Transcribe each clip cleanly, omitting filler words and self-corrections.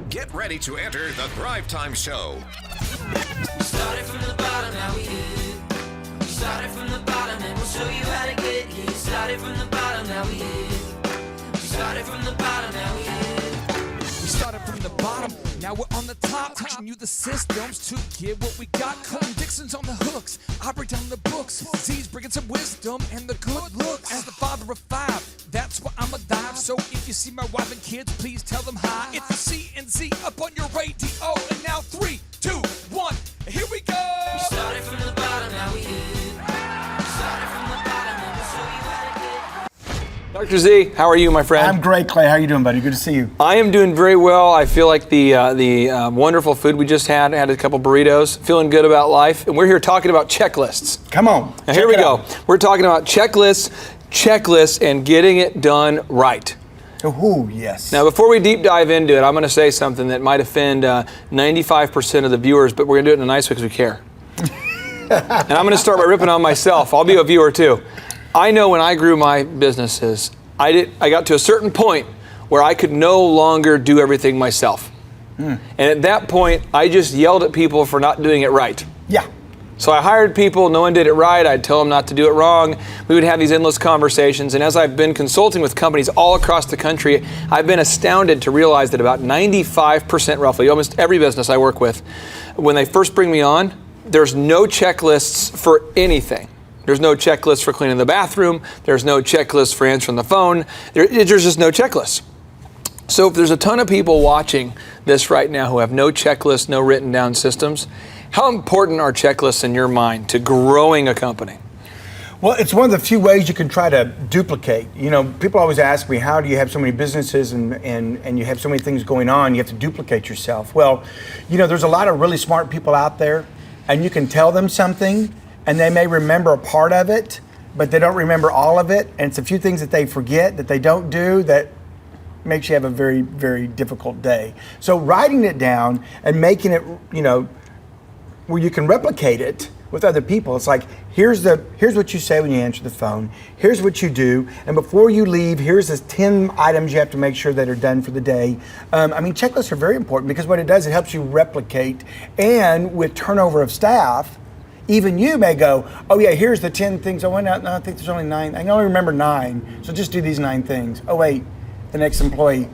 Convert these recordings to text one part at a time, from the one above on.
Get ready to enter the Thrive Time Show. We started from the bottom, now we here. We started from the bottom and we'll show you how to get here. Started from the bottom, now we here. We started from the bottom, now we here. We started from the bottom, now we're on the top. Teaching you the systems to get what we got. Colin Dixon's on the hooks, I break down the books. Z's bringing some wisdom and the good looks. As the father of five, that's why I'm alive. So if you see my wife and kids, please tell them hi. It's the C&Z up on your radio. And now 3, 2, 1, here we go. We started from the bottom, now we here. We started from the bottom and we'll show you how to get. Dr. Z, how are you, my friend? I'm great, Clay. How are you doing, buddy? Good to see you. I am doing very well. I feel like the wonderful food we just had a couple burritos, feeling good about life. And we're here talking about checklists. Come on. Now, here we go. We're talking about checklists, and getting it done right. Oh, yes. Now, before we deep dive into it, I'm going to say something that might offend 95% of the viewers, but we're going to do it in a nice way because we care. And I'm going to start by ripping on myself. I'll be a viewer too. I know when I grew my businesses, I got to a certain point where I could no longer do everything myself. And at that point, I just yelled at people for not doing it right. Yeah. So I hired people, no one did it right, I'd tell them not to do it wrong. We would have these endless conversations, and as I've been consulting with companies all across the country, I've been astounded to realize that about 95% roughly, almost every business I work with, when they first bring me on, there's no checklists for anything. There's no checklist for cleaning the bathroom, there's no checklist for answering the phone, there's just no checklist. So if there's a ton of people watching this right now who have no checklist, no written down systems, how important are checklists in your mind to growing a company? Well, it's one of the few ways you can try to duplicate. You know, people always ask me, how do you have so many businesses and you have so many things going on, you have to duplicate yourself? Well, you know, there's a lot of really smart people out there, and you can tell them something, and they may remember a part of it, but they don't remember all of it, and it's a few things that they forget, that they don't do, that makes you have a very, very difficult day. So writing it down and making it, you know, where you can replicate it with other people. It's like, here's what you say when you answer the phone, here's what you do, and before you leave, here's the 10 items you have to make sure that are done for the day. I mean, checklists are very important because what it does, it helps you replicate, and with turnover of staff, even you may go, oh yeah, here's the 10 things I went out, no, I think there's only 9. I can only remember 9, so just do these 9 things. Oh wait, the next employee,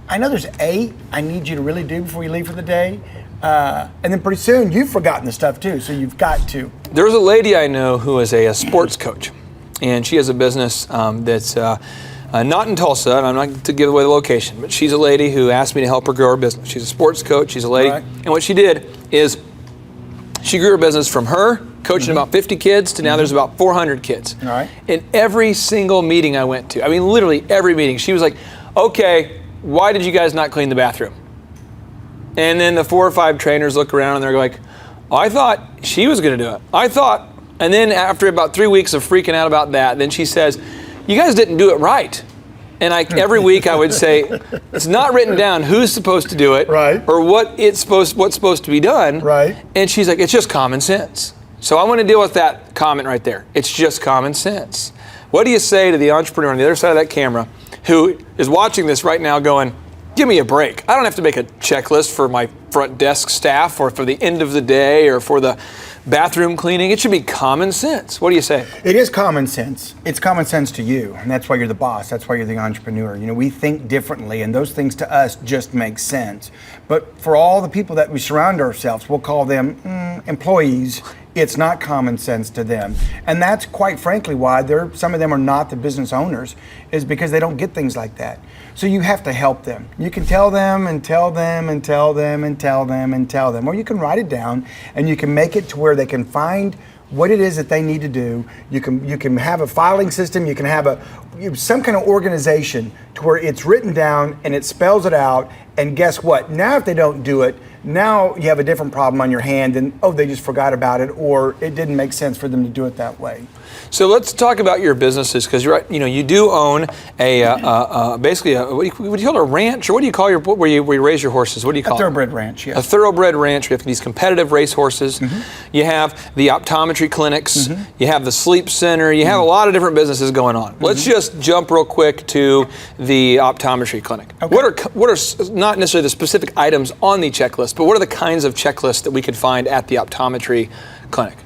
I know there's 8 I need you to really do before you leave for the day. And then pretty soon you've forgotten the stuff too, so you've got to. There's a lady I know who is a sports coach, and she has a business that's not in Tulsa, and I'm not to give away the location, but she's a lady who asked me to help her grow her business. She's a sports coach, she's a lady, right. And what she did is she grew her business from her coaching about 50 kids to now there's about 400 kids. All right. In every single meeting I went to, I mean literally every meeting, she was like, okay, why did you guys not clean the bathroom? And then the 4 or 5 trainers look around and they're like, oh, I thought she was gonna do it. I thought. And then after about 3 weeks of freaking out about that, then she says, you guys didn't do it right. And every week I would say, it's not written down who's supposed to do it, right, or what's supposed to be done. Right. And she's like, it's just common sense. So I want to deal with that comment right there. It's just common sense. What do you say to the entrepreneur on the other side of that camera who is watching this right now going, give me a break. I don't have to make a checklist for my front desk staff or for the end of the day or for the bathroom cleaning. It should be common sense. What do you say? It is common sense. It's common sense to you, and that's why you're the boss. That's why you're the entrepreneur. You know, we think differently, and those things to us just make sense. But for all the people that we surround ourselves, we'll call them employees. It's not common sense to them. And that's quite frankly why some of them are not the business owners, is because they don't get things like that. So you have to help them. You can tell them and tell them and tell them and tell them and tell them, or you can write it down and you can make it to where they can find what it is that they need to do. You can have a filing system, you can have some kind of organization to where it's written down and it spells it out, and guess what? Now if they don't do it, Now you have a different problem on your hand, and they just forgot about it, or it didn't make sense for them to do it that way. So let's talk about your businesses, because you're right. You do own basically what do you call it, a ranch, or what do you call where you raise your horses? What do you call it? A thoroughbred ranch. Yeah. A thoroughbred ranch. We have these competitive race horses. You have the optometry clinics. You have the sleep center. You have a lot of different businesses going on. Let's just jump real quick to the optometry clinic. Okay. What are not necessarily the specific items on the checklist, but what are the kinds of checklists that we could find at the optometry clinic?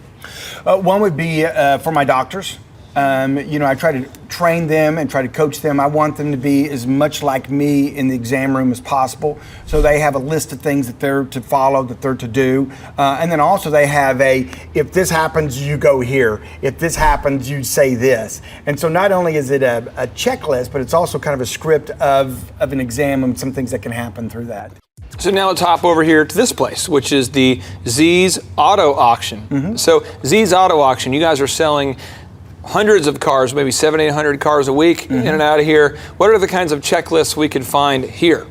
One would be for my doctors. I try to train them and try to coach them. I want them to be as much like me in the exam room as possible. So they have a list of things that they're to follow, that they're to do. And then also they have if this happens, you go here. If this happens, you say this. And so not only is it a checklist, but it's also kind of a script of an exam and some things that can happen through that. So now let's hop over here to this place, which is the Z's Auto Auction. So Z's Auto Auction, you guys are selling hundreds of cars, maybe 700-800 cars a week in and out of here. What are the kinds of checklists we can find here?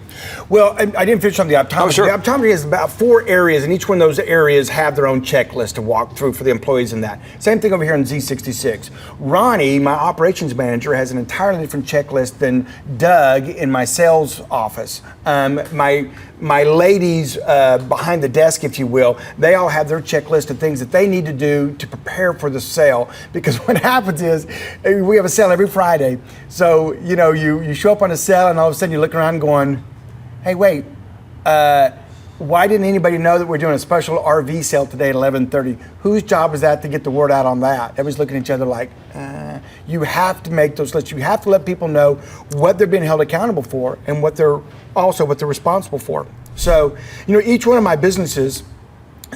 Well, I didn't finish on the optometry. Oh, sure. The optometry is about 4 areas, and each one of those areas have their own checklist to walk through for the employees in that. Same thing over here in Z66. Ronnie, my operations manager, has an entirely different checklist than Doug in my sales office. My ladies behind the desk, if you will, they all have their checklist of things that they need to do to prepare for the sale. Because what happens is, we have a sale every Friday. So, you show up on a sale and all of a sudden you look around going, hey, wait, why didn't anybody know that we're doing a special RV sale today at 11:30? Whose job is that to get the word out on that? Everybody's looking at each other like, you have to make those lists. You have to let people know what they're being held accountable for and what they're responsible for. So, each one of my businesses,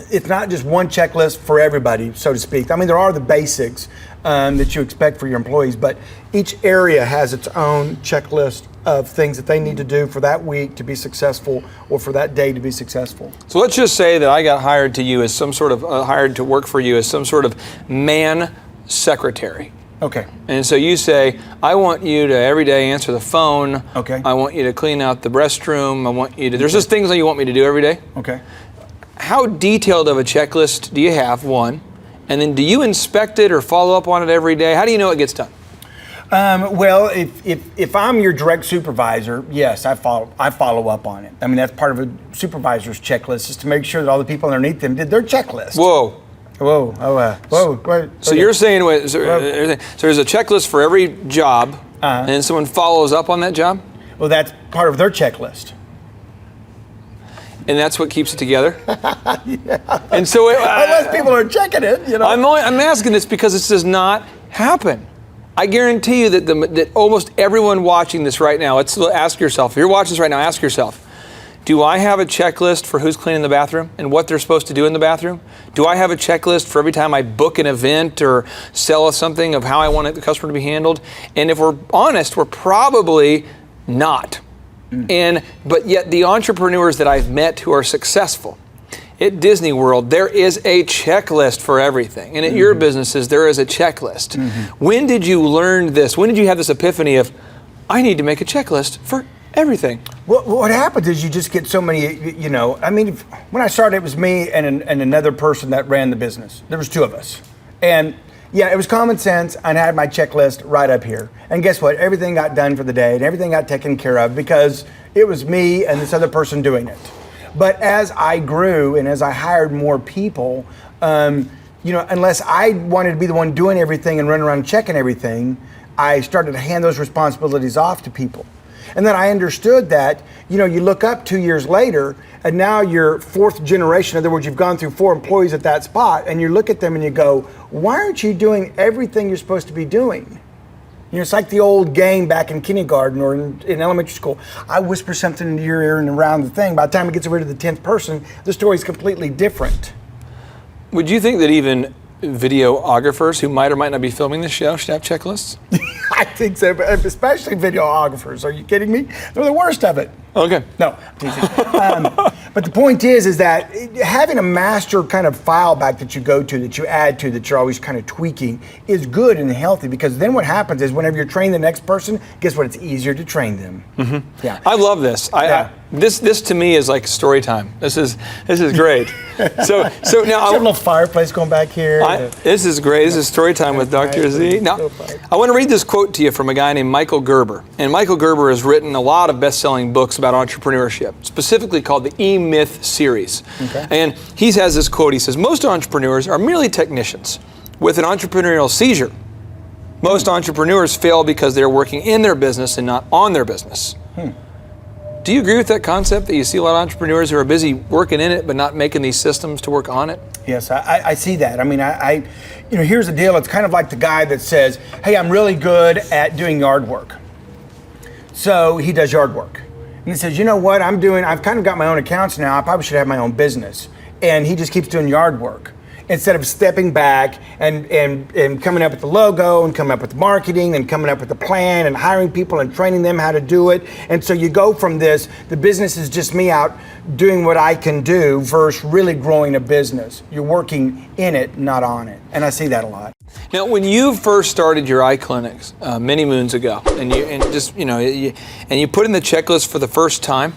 it's not just one checklist for everybody, so to speak. I mean, there are the basics that you expect for your employees, but each area has its own checklist of things that they need to do for that week to be successful or for that day to be successful. So let's just say that I got hired to you as some sort of, hired to work for you as some sort of man secretary. Okay. And so you say, I want you to every day answer the phone. Okay. I want you to clean out the restroom. I want you to, there's just things that you want me to do every day. Okay. How detailed of a checklist do you have, one? And then do you inspect it or follow up on it every day? How do you know it gets done? Well, if I'm your direct supervisor, yes, I follow up on it. I mean, that's part of a supervisor's checklist, is to make sure that all the people underneath them did their checklist. Whoa. Whoa. So you're saying, so there's a checklist for every job, and then someone follows up on that job? Well, that's part of their checklist. And that's what keeps it together? Yeah. And so unless people are checking it, I'm asking this because this does not happen. I guarantee you that almost everyone watching this right now, let's ask yourself, if you're watching this right now, ask yourself, do I have a checklist for who's cleaning the bathroom and what they're supposed to do in the bathroom? Do I have a checklist for every time I book an event or sell something of how I want the customer to be handled? And if we're honest, we're probably not. But yet the entrepreneurs that I've met who are successful, at Disney World, there is a checklist for everything. And at your businesses, there is a checklist. When did you learn this? When did you have this epiphany of, I need to make a checklist for everything? Well, what happens is you just get so many, when I started, it was me and another person that ran the business. There was 2 of us. And yeah, it was common sense. I had my checklist right up here. And guess what? Everything got done for the day and everything got taken care of because it was me and this other person doing it. But as I grew and as I hired more people, unless I wanted to be the one doing everything and running around checking everything, I started to hand those responsibilities off to people. And then I understood that, you look up 2 years later and now you're 4th generation. In other words, you've gone through 4 employees at that spot and you look at them and you go, why aren't you doing everything you're supposed to be doing? It's like the old game back in kindergarten or in elementary school. I whisper something into your ear and around the thing. By the time it gets over to the 10th person, the story's completely different. Would you think that even videographers who might or might not be filming the show should have checklists? I think so, especially videographers. Are you kidding me? They're the worst of it. Okay. No, I'm teasing. But the point is that having a master kind of file back that you go to, that you add to, that you're always kind of tweaking, is good and healthy, because then what happens is whenever you're training the next person, guess what? It's easier to train them. Yeah. I love this. This to me is like story time. This is great. So now Is there a little fireplace going back here? this is great. This is story time with Dr. Z. Now, I want to read this quote to you from a guy named Michael Gerber. And Michael Gerber has written a lot of best-selling books about entrepreneurship, specifically called the E-Myth series. Okay. And he has this quote. He says, most entrepreneurs are merely technicians with an entrepreneurial seizure. Most entrepreneurs fail because they're working in their business and not on their business. Do you agree with that concept that you see a lot of entrepreneurs who are busy working in it but not making these systems to work on it? Yes, I see that. I mean, here's the deal. It's kind of like the guy that says, hey, I'm really good at doing yard work. So he does yard work. And he says, you know what, I've kind of got my own accounts now. I probably should have my own business. And he just keeps doing yard work, instead of stepping back and coming up with the logo and coming up with the marketing and coming up with the plan and hiring people and training them how to do it. And so you go from this, the business is just me out doing what I can do, versus really growing a business. You're working in it, not on it. And I see that a lot. Now, when you first started your eye clinics many moons ago, and you put in the checklist for the first time,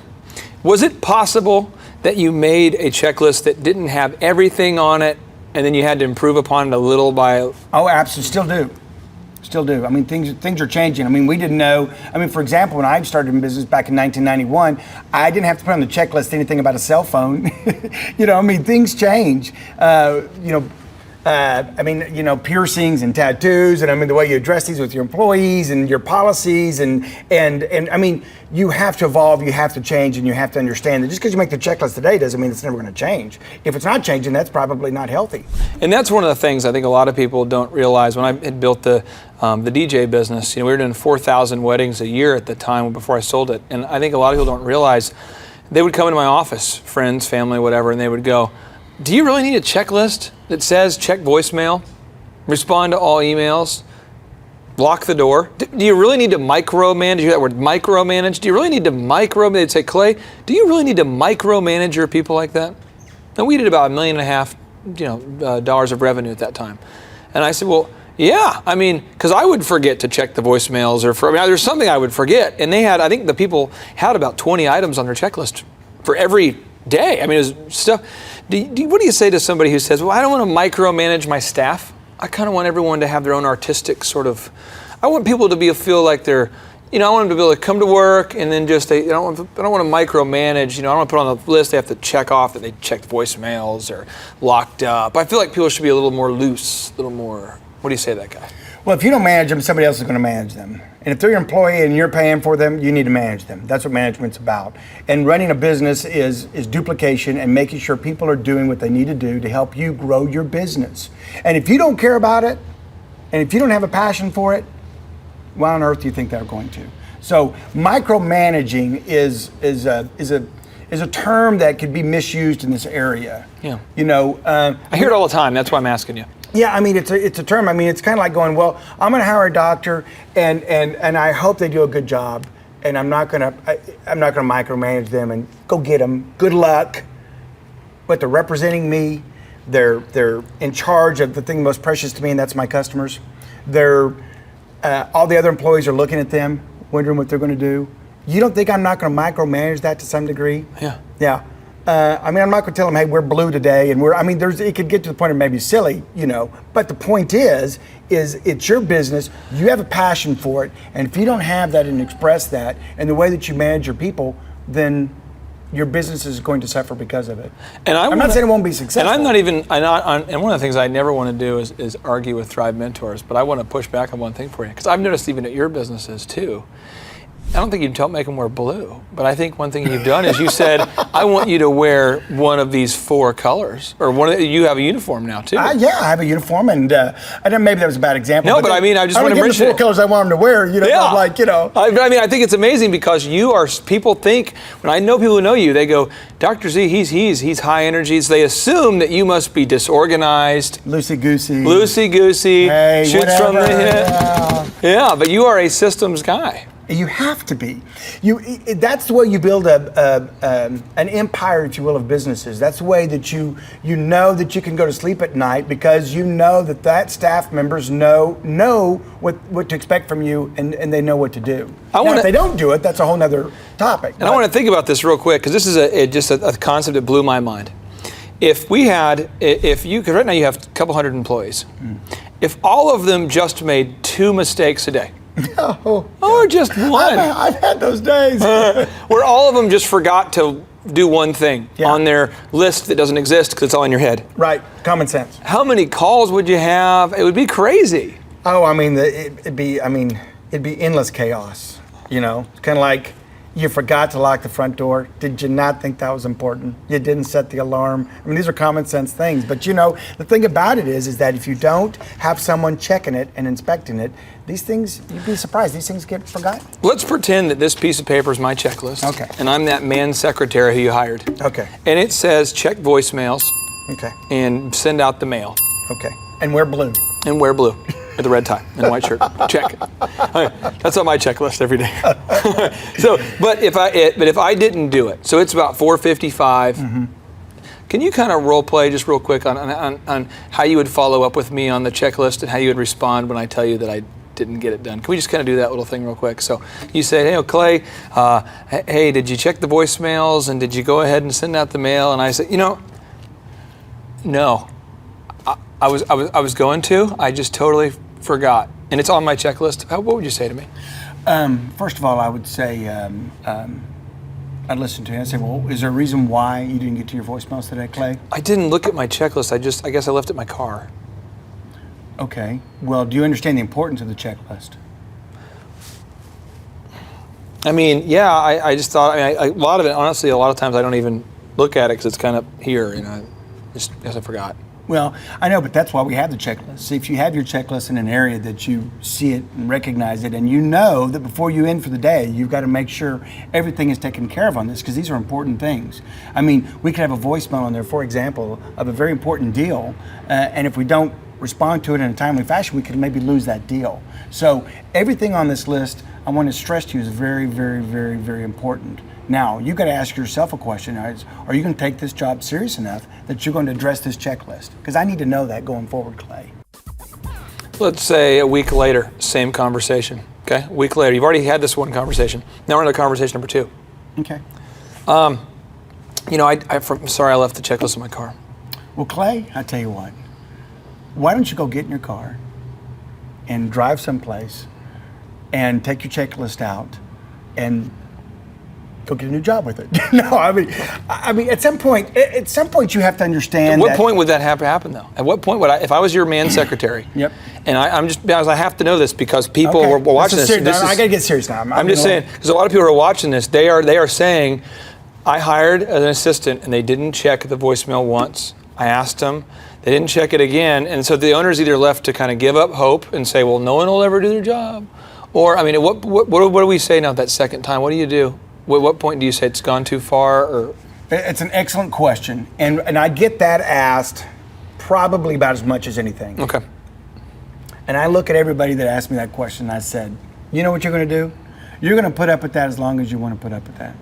was it possible that you made a checklist that didn't have everything on it, and then you had to improve upon it a little by? Oh, absolutely, still do. I mean, things are changing. I mean, we didn't know. I mean, for example, when I started in business back in 1991, I didn't have to put on the checklist anything about a cell phone. Things change. Piercings and tattoos, and the way you address these with your employees and your policies, and you have to evolve, you have to change, and you have to understand that just because you make the checklist today doesn't mean it's never going to change. If it's not changing, that's probably not healthy. And that's one of the things I think a lot of people don't realize. When I had built the DJ business, we were doing 4,000 weddings a year at the time before I sold it, and I think a lot of people don't realize they would come into my office, friends, family, whatever, and they would go, do you really need a checklist that says check voicemail, respond to all emails, lock the door? Do you really need to micromanage? You hear that word micromanage? Do you really need to micromanage? They'd say, Clay, do you really need to micromanage your people like that? And we did about $1.5 million, dollars of revenue at that time. And I said, well, yeah, because I would forget to check the voicemails, there's something I would forget. And I think the people had about 20 items on their checklist for every day. It was stuff. What do you say to somebody who says, well, I don't want to micromanage my staff. I kind of want everyone to have their own artistic I want people to feel like they're, I want them to be able to come to work and then I don't want to micromanage, I don't want to put on the list they have to check off that they checked voicemails or locked up. I feel like people should be a little more loose, a little more, what do you say to that guy? Well, if you don't manage them, somebody else is going to manage them. And if they're your employee and you're paying for them, you need to manage them. That's what management's about. And running a business is duplication and making sure people are doing what they need to do to help you grow your business. And if you don't care about it, and if you don't have a passion for it, why on earth do you think they're going to? So micromanaging is a term that could be misused in this area. Yeah. I hear it all the time. That's why I'm asking you. Yeah, it's a term. It's kind of like going, well, I'm going to hire a doctor, and I hope they do a good job, and I'm not going to micromanage them and go get them. Good luck. But they're representing me. They're in charge of the thing most precious to me, and that's my customers. All the other employees are looking at them, wondering what they're going to do. You don't think I'm not going to micromanage that to some degree? Yeah. Yeah. I'm not going to tell them, hey, we're blue today, and it could get to the point of maybe silly, But the point is it's your business. You have a passion for it, and if you don't have that and express that, and the way that you manage your people, then your business is going to suffer because of it. And I'm not saying it won't be successful. And and one of the things I never want to do is argue with Thrive Mentors, but I want to push back on one thing for you, because I've noticed even at your businesses too. I don't think you don't make them wear blue, but I think one thing you've done is you said, I want you to wear one of these 4 colors, or you have a uniform now too. Yeah, I have a uniform, and I know maybe that was a bad example. No, but I just want to mention the 4 colors I want them to wear. Yeah. I think it's amazing because people think, when I know people who know you, they go, Dr. Z, he's high energy. So they assume that you must be disorganized. Loosey-goosey. Hey, shoots from the hip. Yeah, but you are a systems guy. You have to be. That's the way you build an empire, if you will, of businesses. That's the way that you know that you can go to sleep at night because you know that staff members know what to expect from you and they know what to do. If they don't do it, that's a whole nother topic. And I want to think about this real quick because this is just a concept that blew my mind. Because right now you have a couple hundred employees. If all of them just made 2 mistakes a day, or just one. I've had those days. Where all of them just forgot to do one thing on their list that doesn't exist because it's all in your head. Right, common sense. How many calls would you have? It would be crazy. Oh, I mean, it'd be endless chaos. You know, it's kind of like you forgot to lock the front door. Did you not think that was important? You didn't set the alarm. I mean, these are common sense things. But you know, the thing about it is that if you don't have someone checking it and inspecting it, these things, you'd be surprised, these things get forgotten. Let's pretend that this piece of paper is my checklist. Okay. And I'm that man secretary who you hired. Okay. And it says check voicemails. Okay. And send out the mail. Okay. And wear blue. And wear blue. With a red tie and a white shirt. Check. That's on my checklist every day. But if I didn't do it, so it's about 4:55. Can you kind of role play just real quick on how you would follow up with me on the checklist and how you would respond when I tell you that I didn't get it done? Can we just kind of do that little thing real quick? So you said, hey, Clay, hey, did you check the voicemails and did you go ahead and send out the mail? And I said, no. I was going to. I just totally forgot, and it's on my checklist. What would you say to me? First of all, I would say I'd listen to you. I'd say, well, is there a reason why you didn't get to your voicemails today, Clay? I didn't look at my checklist. I guess I left it in my car. Okay. Well, do you understand the importance of the checklist? I mean, yeah. I just thought. A lot of it. Honestly, a lot of times I don't even look at it because it's kind of here, and I guess I forgot. Well, I know, but that's why we have the checklist. See, if you have your checklist in an area that you see it and recognize it, and you know that before you end for the day, you've got to make sure everything is taken care of on this, because these are important things. I mean, we could have a voicemail on there, for example, of a very important deal, and if we don't respond to it in a timely fashion, we could maybe lose that deal. So everything on this list, I want to stress to you, is very, very, very, very important. Now, you've got to ask yourself a question. Are you going to take this job serious enough that you're going to address this checklist? Because I need to know that going forward, Clay. Let's say a week later, same conversation. Okay, a week later, you've already had this one conversation. Now we're on to conversation number 2. Okay. I'm sorry I left the checklist in my car. Well, Clay, I tell you what. Why don't you go get in your car and drive someplace and take your checklist out and go get a new job with it? No, I mean, at some point you have to understand. At what point would that have to happen, though? At what point would if I was your man secretary? Yep. And I have to know this because people were watching this. I got to get serious now. I'm just saying, because a lot of people who are watching this, they are saying, I hired an assistant and they didn't check the voicemail once. I asked them, they didn't check it again, and so the owner's either left to kind of give up hope and say, well, no one will ever do their job, or I mean, what do we say now that second time? What do you do? What point do you say it's gone too far? Or it's an excellent question, and I get that asked probably about as much as anything. Okay. And I look at everybody that asked me that question, and I said, you know what you're going to do? You're going to put up with that as long as you want to put up with that.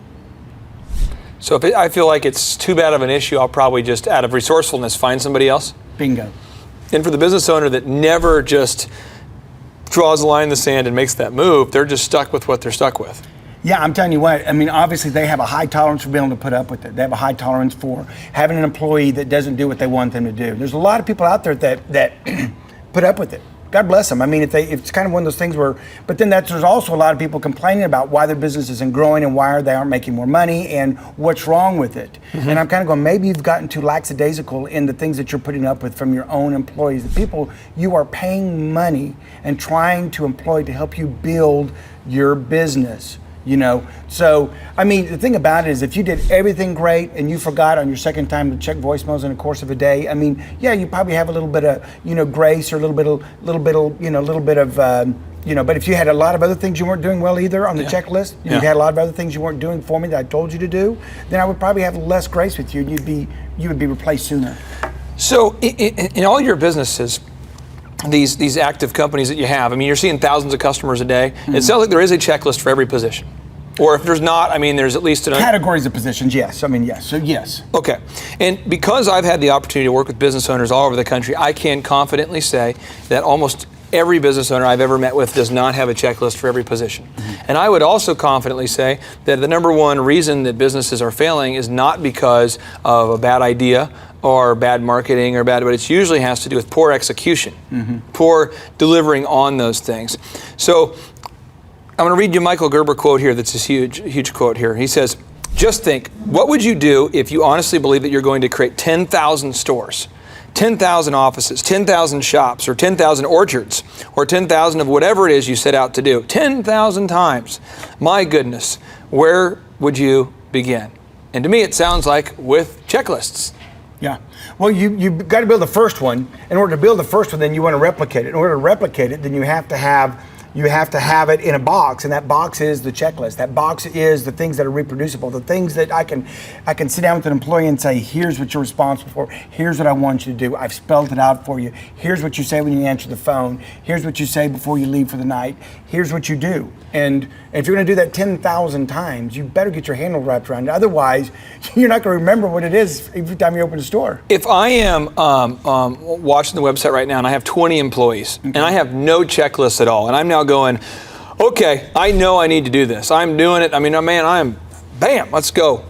So if I feel like it's too bad of an issue, I'll probably just, out of resourcefulness, find somebody else. Bingo. And for the business owner that never just draws a line in the sand and makes that move, they're just stuck with what they're stuck with. Yeah, I'm telling you what, I mean, obviously they have a high tolerance for being able to put up with it. They have a high tolerance for having an employee that doesn't do what they want them to do. There's a lot of people out there that put up with it. God bless them. I mean, it's kind of one of those things where, but then there's also a lot of people complaining about why their business isn't growing and why they aren't making more money and what's wrong with it. Mm-hmm. And I'm kind of going, maybe you've gotten too lackadaisical in the things that you're putting up with from your own employees. The people you are paying money and trying to employ to help you build your business. You know, so I mean, the thing about it is, if you did everything great and you forgot on your second time to check voicemails in the course of a day, I mean, yeah, you probably have a little bit of, grace or a little bit of, but if you had a lot of other things you weren't doing well either on the checklist, you had a lot of other things you weren't doing for me that I told you to do, then I would probably have less grace with you, and you would be replaced sooner. So in all your businesses, these active companies that you have, I mean, you're seeing thousands of customers a day. It sounds like there is a checklist for every position. Or if there's not, I mean, there's at least categories of positions, yes. I mean, yes. So, yes. Okay. And because I've had the opportunity to work with business owners all over the country, I can confidently say that almost every business owner I've ever met with does not have a checklist for every position. And I would also confidently say that the number one reason that businesses are failing is not because of a bad idea or bad marketing but it usually has to do with poor execution, poor delivering on those things. So I'm going to read you a Michael Gerber quote here that's a huge quote here. He says, just think, what would you do if you honestly believe that you're going to create 10,000 stores, 10,000 offices, 10,000 shops, or 10,000 orchards, or 10,000 of whatever it is you set out to do, 10,000 times? My goodness, where would you begin? And to me, it sounds like with checklists. Yeah. Well, you've got to build the first one. In order to build the first one, then you want to replicate it. In order to replicate it, then you have to have it in a box, and that box is the checklist. That box is the things that are reproducible, the things that I can sit down with an employee and say, here's what you're responsible for, here's what I want you to do, I've spelled it out for you, here's what you say when you answer the phone, here's what you say before you leave for the night, here's what you do. And if you're going to do that 10,000 times, you better get your handle wrapped around it. Otherwise, you're not going to remember what it is every time you open a store. If I am watching the website right now and I have 20 employees and I have no checklist at all, and I'm now going, okay, I know I need to do this. I'm doing it. I mean, man, bam, let's go.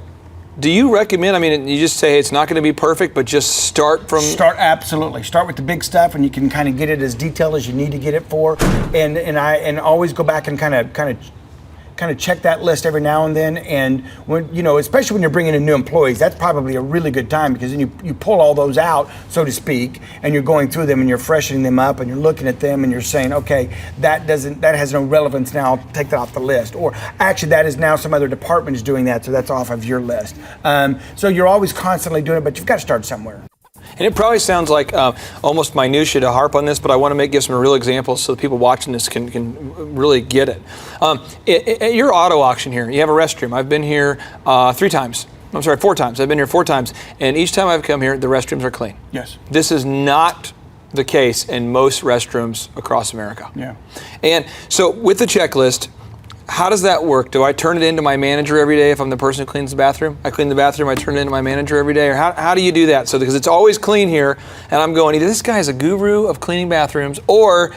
Do you recommend, I mean, you just say, hey, it's not going to be perfect, but just start from... Absolutely. Start with the big stuff, and you can kind of get it as detailed as you need to get it for. And always go back and kind of check that list every now and then. And when, especially when you're bringing in new employees, that's probably a really good time, because then you pull all those out, so to speak, and you're going through them and you're freshening them up and you're looking at them and you're saying, okay, that has no relevance now, I'll take that off the list. Or actually that is now some other department is doing that, so that's off of your list. So you're always constantly doing it, but you've got to start somewhere. And it probably sounds like almost minutia to harp on this, but I want to give some real examples so the people watching this can really get it. At your auto auction here, you have a restroom. I've been here 4 times. I've been here 4 times, and each time I've come here, the restrooms are clean. Yes. This is not the case in most restrooms across America. Yeah. And so with the checklist, how does that work? Do I turn it into my manager every day if I'm the person who cleans the bathroom? I clean the bathroom, I turn it into my manager every day? Or how do you do that? So because it's always clean here, and I'm going, either this guy's a guru of cleaning bathrooms, or,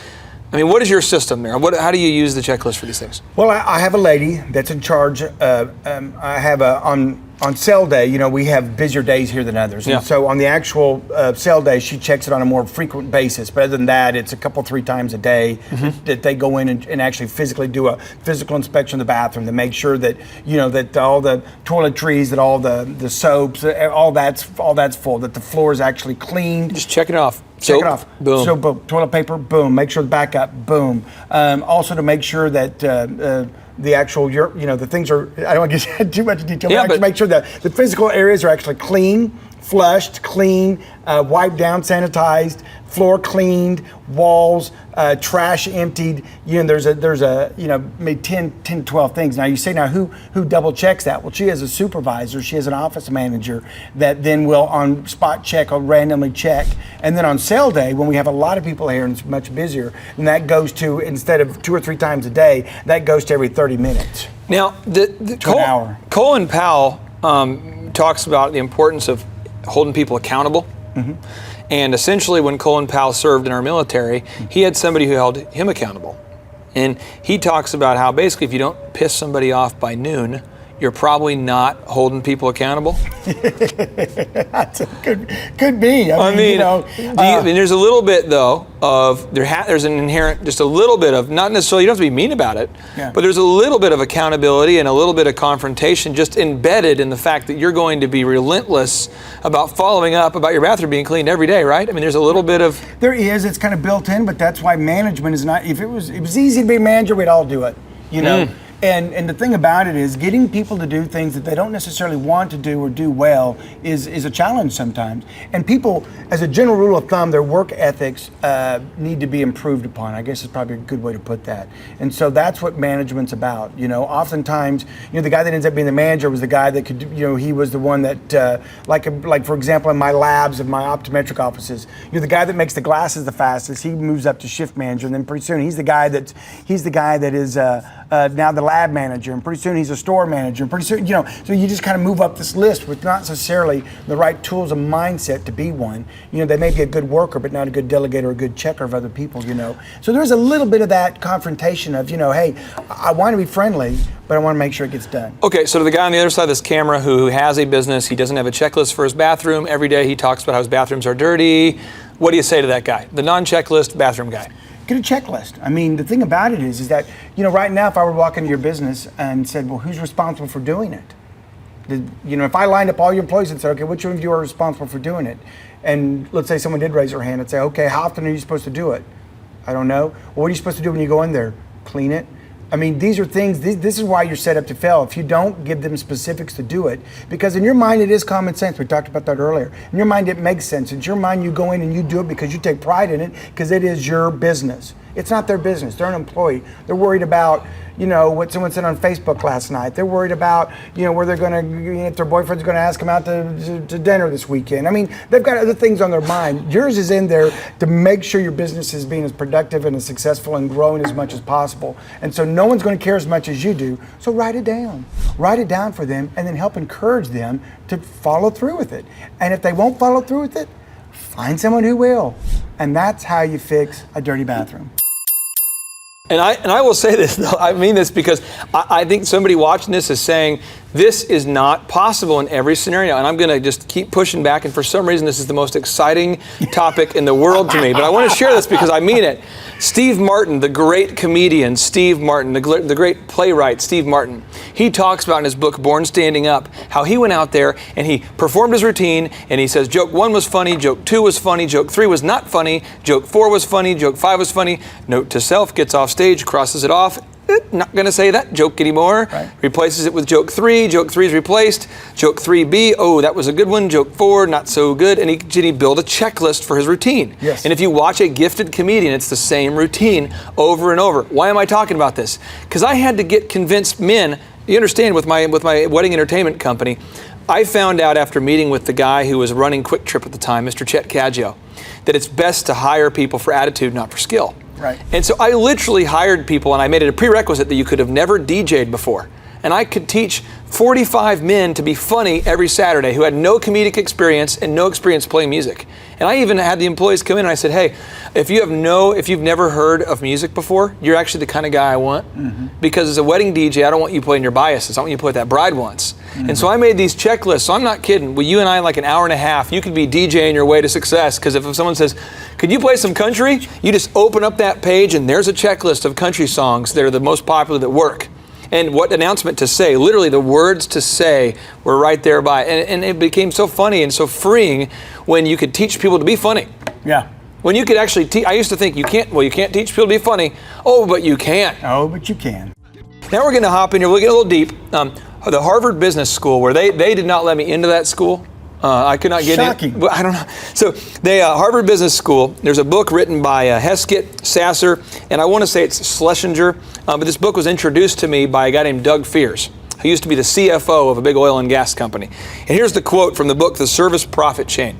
I mean, what is your system there? How do you use the checklist for these things? Well, I have a lady that's in charge. I have on sale day, we have busier days here than others. Yeah. And so on the actual sale day, she checks it on a more frequent basis. But other than that, it's a couple, 3 times a day that they go in and actually physically do a physical inspection of the bathroom to make sure that, that all the toiletries, that all the soaps, all that's full, that the floor is actually clean. Just check it off. Check it Soap, off. Boom. So, toilet paper, boom. Make sure the backup, boom. Also to make sure that the actual, the things are, I don't want to get too much detail, Yeah, but make sure that the physical areas are actually clean, flushed, clean, wiped down, sanitized, floor cleaned, walls, trash emptied. There's maybe 10, 12 things. Now you say, who double checks that? Well, she has a supervisor, she has an office manager that then will on spot check or randomly check. And then on sale day, when we have a lot of people here and it's much busier, and that goes to, instead of 2 or 3 times a day, that goes to every 30 minutes. Now, an hour. Colin Powell talks about the importance of holding people accountable. And essentially, when Colin Powell served in our military, he had somebody who held him accountable. And he talks about how basically if you don't piss somebody off by noon, you're probably not holding people accountable. That's could be. I mean, there's a little bit though of there's an inherent, just a little bit of, not necessarily, you don't have to be mean about it, but there's a little bit of accountability and a little bit of confrontation just embedded in the fact that you're going to be relentless about following up about your bathroom being cleaned every day, right? I mean, there's a little bit of... There is, it's kind of built in, but that's why management is not, if it was easy to be a manager, we'd all do it, And the thing about it is getting people to do things that they don't necessarily want to do or do well is a challenge sometimes. And people, as a general rule of thumb, their work ethics need to be improved upon. I guess is probably a good way to put that. And so that's what management's about. Oftentimes, the guy that ends up being the manager was the guy that could, he was the one that, like for example, in my labs, in my optometric offices, the guy that makes the glasses the fastest, he moves up to shift manager, and then pretty soon he's the guy that is now the lab manager, and pretty soon he's a store manager, and pretty soon, so you just kind of move up this list with not necessarily the right tools and mindset to be one. They may be a good worker, but not a good delegator or a good checker of other people, So there's a little bit of that confrontation of, hey, I want to be friendly, but I want to make sure it gets done. Okay, so to the guy on the other side of this camera who has a business, he doesn't have a checklist for his bathroom. Every day he talks about how his bathrooms are dirty. What do you say to that guy, the non-checklist bathroom guy? Get a checklist. I mean, the thing about it is that, right now, if I were to walk into your business and said, well, who's responsible for doing it? If I lined up all your employees and said, okay, which one of you are responsible for doing it? And let's say someone did raise their hand and say, okay, how often are you supposed to do it? I don't know. Well, what are you supposed to do when you go in there? Clean it? I mean, these are things, this is why you're set up to fail. If you don't give them specifics to do it, because in your mind it is common sense. We talked about that earlier. In your mind it makes sense. In your mind you go in and you do it because you take pride in it because it is your business. It's not their business. They're an employee. They're worried about, what someone said on Facebook last night. They're worried about, where they're going to, if their boyfriend's going to ask them out to dinner this weekend. I mean, they've got other things on their mind. Yours is in there to make sure your business is being as productive and as successful and growing as much as possible. And so no one's going to care as much as you do. So write it down. Write it down for them and then help encourage them to follow through with it. And if they won't follow through with it, find someone who will. And that's how you fix a dirty bathroom. And I will say this, though, I mean this because I think somebody watching this is saying this is not possible in every scenario. And I'm going to just keep pushing back. And for some reason, this is the most exciting topic in the world to me. But I want to share this because I mean it. Steve Martin, the great comedian, Steve Martin, the great playwright, Steve Martin, he talks about in his book, Born Standing Up, how he went out there and he performed his routine and he says, joke 1 was funny, joke 2 was funny, joke 3 was not funny, joke 4 was funny, joke 5 was funny, note to self, gets off stage, crosses it off, not going to say that joke anymore. Right. Replaces it with joke 3. Joke 3 is replaced. Joke 3B, oh, that was a good one. Joke 4, not so good. And he built a checklist for his routine. Yes. And if you watch a gifted comedian, it's the same routine over and over. Why am I talking about this? Because I had to get convinced men. You understand, with my wedding entertainment company, I found out after meeting with the guy who was running Quick Trip at the time, Mr. Chet Cadgio, that it's best to hire people for attitude, not for skill. Right. And so I literally hired people and I made it a prerequisite that you could have never DJ'd before. And I could teach 45 men to be funny every Saturday who had no comedic experience and no experience playing music. And I even had the employees come in and I said, hey, if you've never heard of music before, you're actually the kind of guy I want. Mm-hmm. Because as a wedding DJ, I don't want you playing your biases. I want you to play what that bride wants. Mm-hmm. And so I made these checklists. So I'm not kidding. With you and I in like an hour and a half, you could be DJing your way to success. Because if someone says, could you play some country? You just open up that page and there's a checklist of country songs that are the most popular that work. And what announcement to say, literally the words to say were right there by. And it became so funny and so freeing when you could teach people to be funny. Yeah. When you could actually teach, I used to think you can't teach people to be funny. Oh, but you can. Oh, but you can. Now we're going to hop in here, we'll get a little deep. The Harvard Business School, where they did not let me into that school. I could not get Shocking. in. I don't know. So Harvard Business School, there's a book written by Heskett, Sasser, and I want to say it's Schlesinger, but this book was introduced to me by a guy named Doug Fears, who used to be the CFO of a big oil and gas company. And here's the quote from the book, The Service Profit Chain.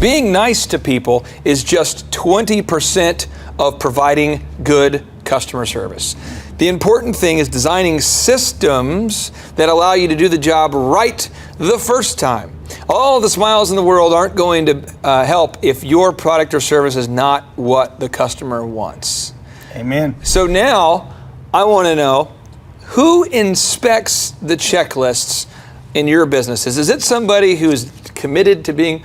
Being nice to people is just 20% of providing good customer service. The important thing is designing systems that allow you to do the job right the first time. All the smiles in the world aren't going to help if your product or service is not what the customer wants. Amen. So now I want to know, who inspects the checklists in your businesses? Is it somebody who's committed to being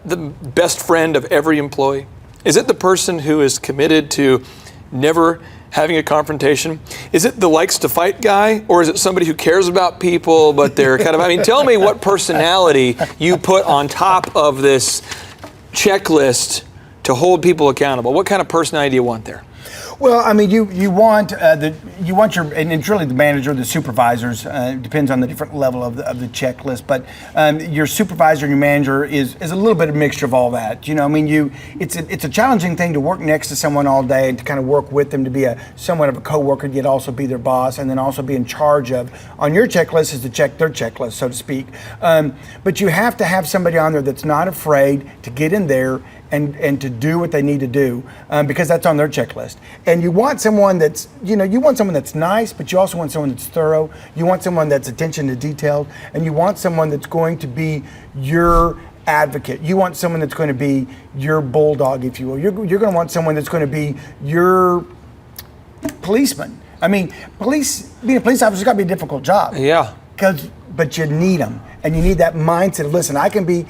the best friend of every employee? Is it the person who is committed to never having a confrontation? Is it the likes to fight guy? Or is it somebody who cares about people, but they're kind of, tell me what personality you put on top of this checklist to hold people accountable. What kind of personality do you want there? Well, I mean, you want your, and it's really the manager, the supervisors. Depends on the different level of the checklist. But your supervisor and your manager is a little bit of a mixture of all that. You know, I mean, it's a challenging thing to work next to someone all day and to kind of work with them, to be somewhat of a coworker, yet also be their boss, and then also be in charge of. On your checklist is to check their checklist, so to speak. But you have to have somebody on there that's not afraid to get in there and to do what they need to do, because that's on their checklist. And you want someone that's, nice, but you also want someone that's thorough. You want someone that's attention to detail, and you want someone that's going to be your advocate. You want someone that's going to be your bulldog, if you will. You're going to want someone that's going to be your policeman. I mean, being a police officer has got to be a difficult job. Yeah. But you need them, and you need that mindset of, listen, I can be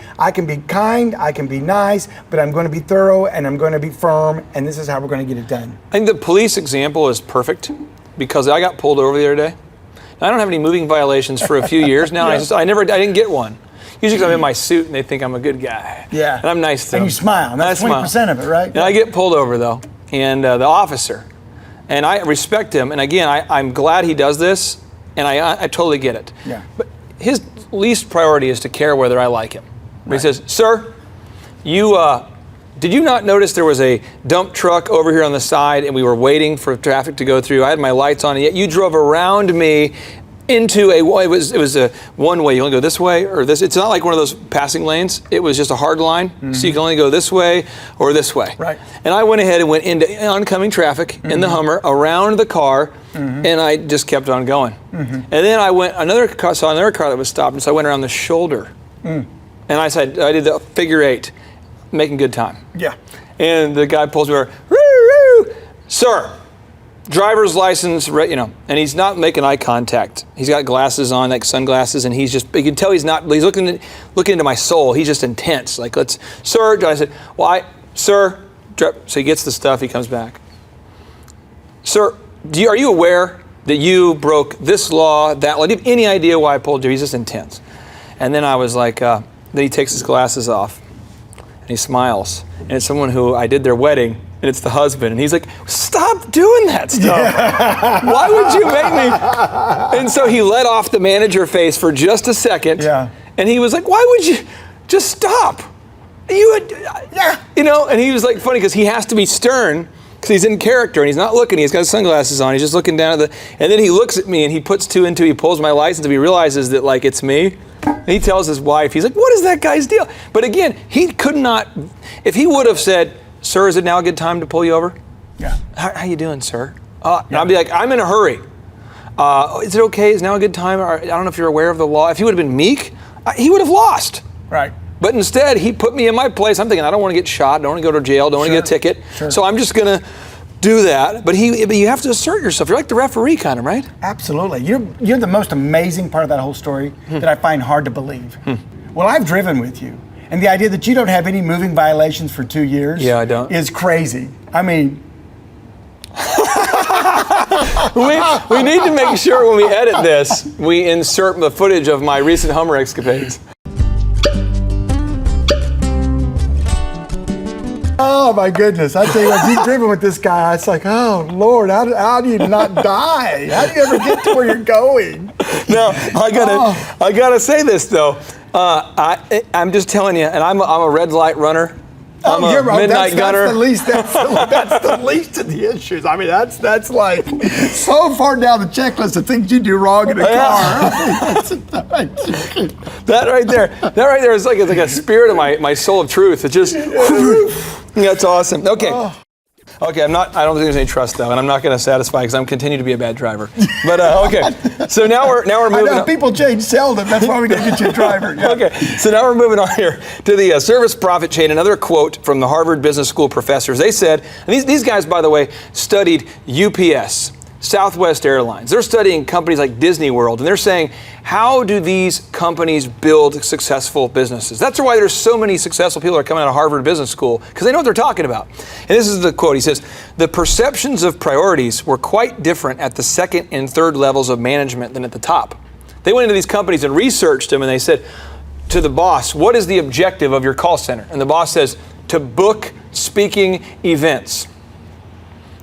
kind, I can be nice, but I'm going to be thorough and I'm going to be firm, and this is how we're going to get it done. I think the police example is perfect, because I got pulled over the other day. I don't have any moving violations for a few years now. Yeah. I didn't get one. Usually 'cause I'm in my suit and they think I'm a good guy. Yeah. And I'm nice to them. And you smile. And that's 20% of it, right? And I get pulled over though, and the officer, and I respect him. And again, I'm glad he does this, and I totally get it. Yeah. But his least priority is to care whether I like him. Right. He says, "Sir, did you not notice there was a dump truck over here on the side and we were waiting for traffic to go through? I had my lights on, and yet you drove around me into it was a one way. You only go this way or this. It's not like one of those passing lanes. It was just a hard line, so you can only go this way or this way." Right. And I went ahead and went into oncoming traffic in the Hummer around the car, and I just kept on going. And then I saw another car that was stopped, and so I went around the shoulder, and I did the figure 8, making good time. Yeah. And the guy pulls me over, "Woo, woo, sir, driver's license," and he's not making eye contact. He's got glasses on, like sunglasses, and you can tell he's looking into my soul. He's just intense. Like, "Sir," I said, "Sir," so he gets the stuff, he comes back. "Sir, are you aware that you broke this law, that law? Do you have any idea why I pulled you?" He's just intense. And then I was like, then he takes his glasses off, and he smiles. And it's someone who I did their wedding, and it's the husband. And he's like, "Stop doing that stuff. Yeah. Why would you make me?" And so he let off the manager face for just a second. Yeah. And he was like, "Why would you just stop? Yeah. And he was like, funny, because he has to be stern, because he's in character and he's not looking. He's got his sunglasses on. He's just looking down at and then he looks at me and he puts 2 and 2. He pulls my license and he realizes that, like, it's me. And he tells his wife, he's like, "What is that guy's deal?" But again, he could not, if he would have said, "Sir, is it now a good time to pull you over?" Yeah. How you doing, sir? And I'd be like, "I'm in a hurry. Is it okay? Is now a good time?" Or, "I don't know if you're aware of the law." If he would have been meek, he would have lost. Right. But instead, he put me in my place. I'm thinking, I don't want to get shot, don't want to go to jail, don't want to get a ticket. Sure. So I'm just going to do that. But you have to assert yourself. You're like the referee, kind of, right? Absolutely. You're the most amazing part of that whole story that I find hard to believe. Well, I've driven with you, and the idea that you don't have any moving violations for 2 years I don't. is crazy. I mean, we need to make sure when we edit this, we insert the footage of my recent Hummer escapades. oh my goodness! I tell you what, you've driven with this guy. It's like, oh Lord, how do you not die? How do you ever get to where you're going? No, I gotta say this though. I'm just telling you, and I'm a red light runner. I'm a midnight gunner. That's the least of the issues. I mean, that's like so far down the checklist of things you do wrong in a car. That right there is like a spirit of my soul of truth. It just that's awesome. Okay. Okay, I don't think there's any trust though, and I'm not going to satisfy because I'm continue to be a bad driver. But okay, so now we're moving. I know people change seldom. That's why we got to get you a driver. Yeah. Okay, so now we're moving on here to the service profit chain. Another quote from the Harvard Business School professors. They said, and these guys, by the way, studied UPS, Southwest Airlines. They're studying companies like Disney World, and they're saying, how do these companies build successful businesses? That's why there's so many successful people that are coming out of Harvard Business School, because they know what they're talking about. And this is the quote. He says, "The perceptions of priorities were quite different at the second and third levels of management than at the top." They went into these companies and researched them, and they said to the boss, "What is the objective of your call center?" And the boss says, "To book speaking events."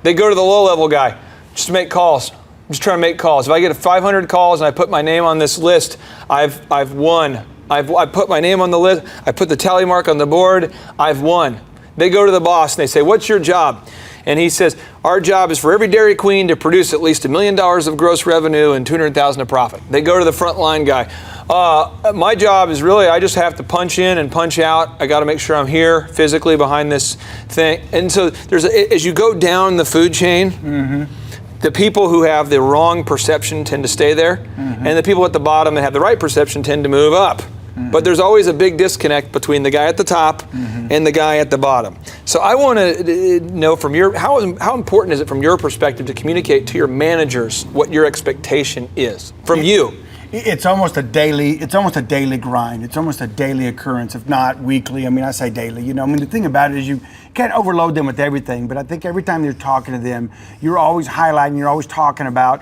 They go to the low-level guy, just to make calls. I'm just trying to make calls. If I get 500 calls and I put my name on this list, I've won. I put my name on the list. I put the tally mark on the board. I've won. They go to the boss and they say, "What's your job?" And he says, "Our job is for every Dairy Queen to produce at least $1 million of gross revenue and $200,000 of profit." They go to the frontline guy. My job is really, I just have to punch in and punch out. I got to make sure I'm here physically behind this thing. And so as you go down the food chain, the people who have the wrong perception tend to stay there, and the people at the bottom that have the right perception tend to move up. But there's always a big disconnect between the guy at the top and the guy at the bottom. So I want to know from how important is it from your perspective to communicate to your managers what your expectation is from you? It's almost a daily grind. It's almost a daily occurrence, if not weekly. I mean, I say daily. You know, I mean, the thing about it is you can't overload them with everything, but I think every time you're talking to them, you're always highlighting, you're always talking about,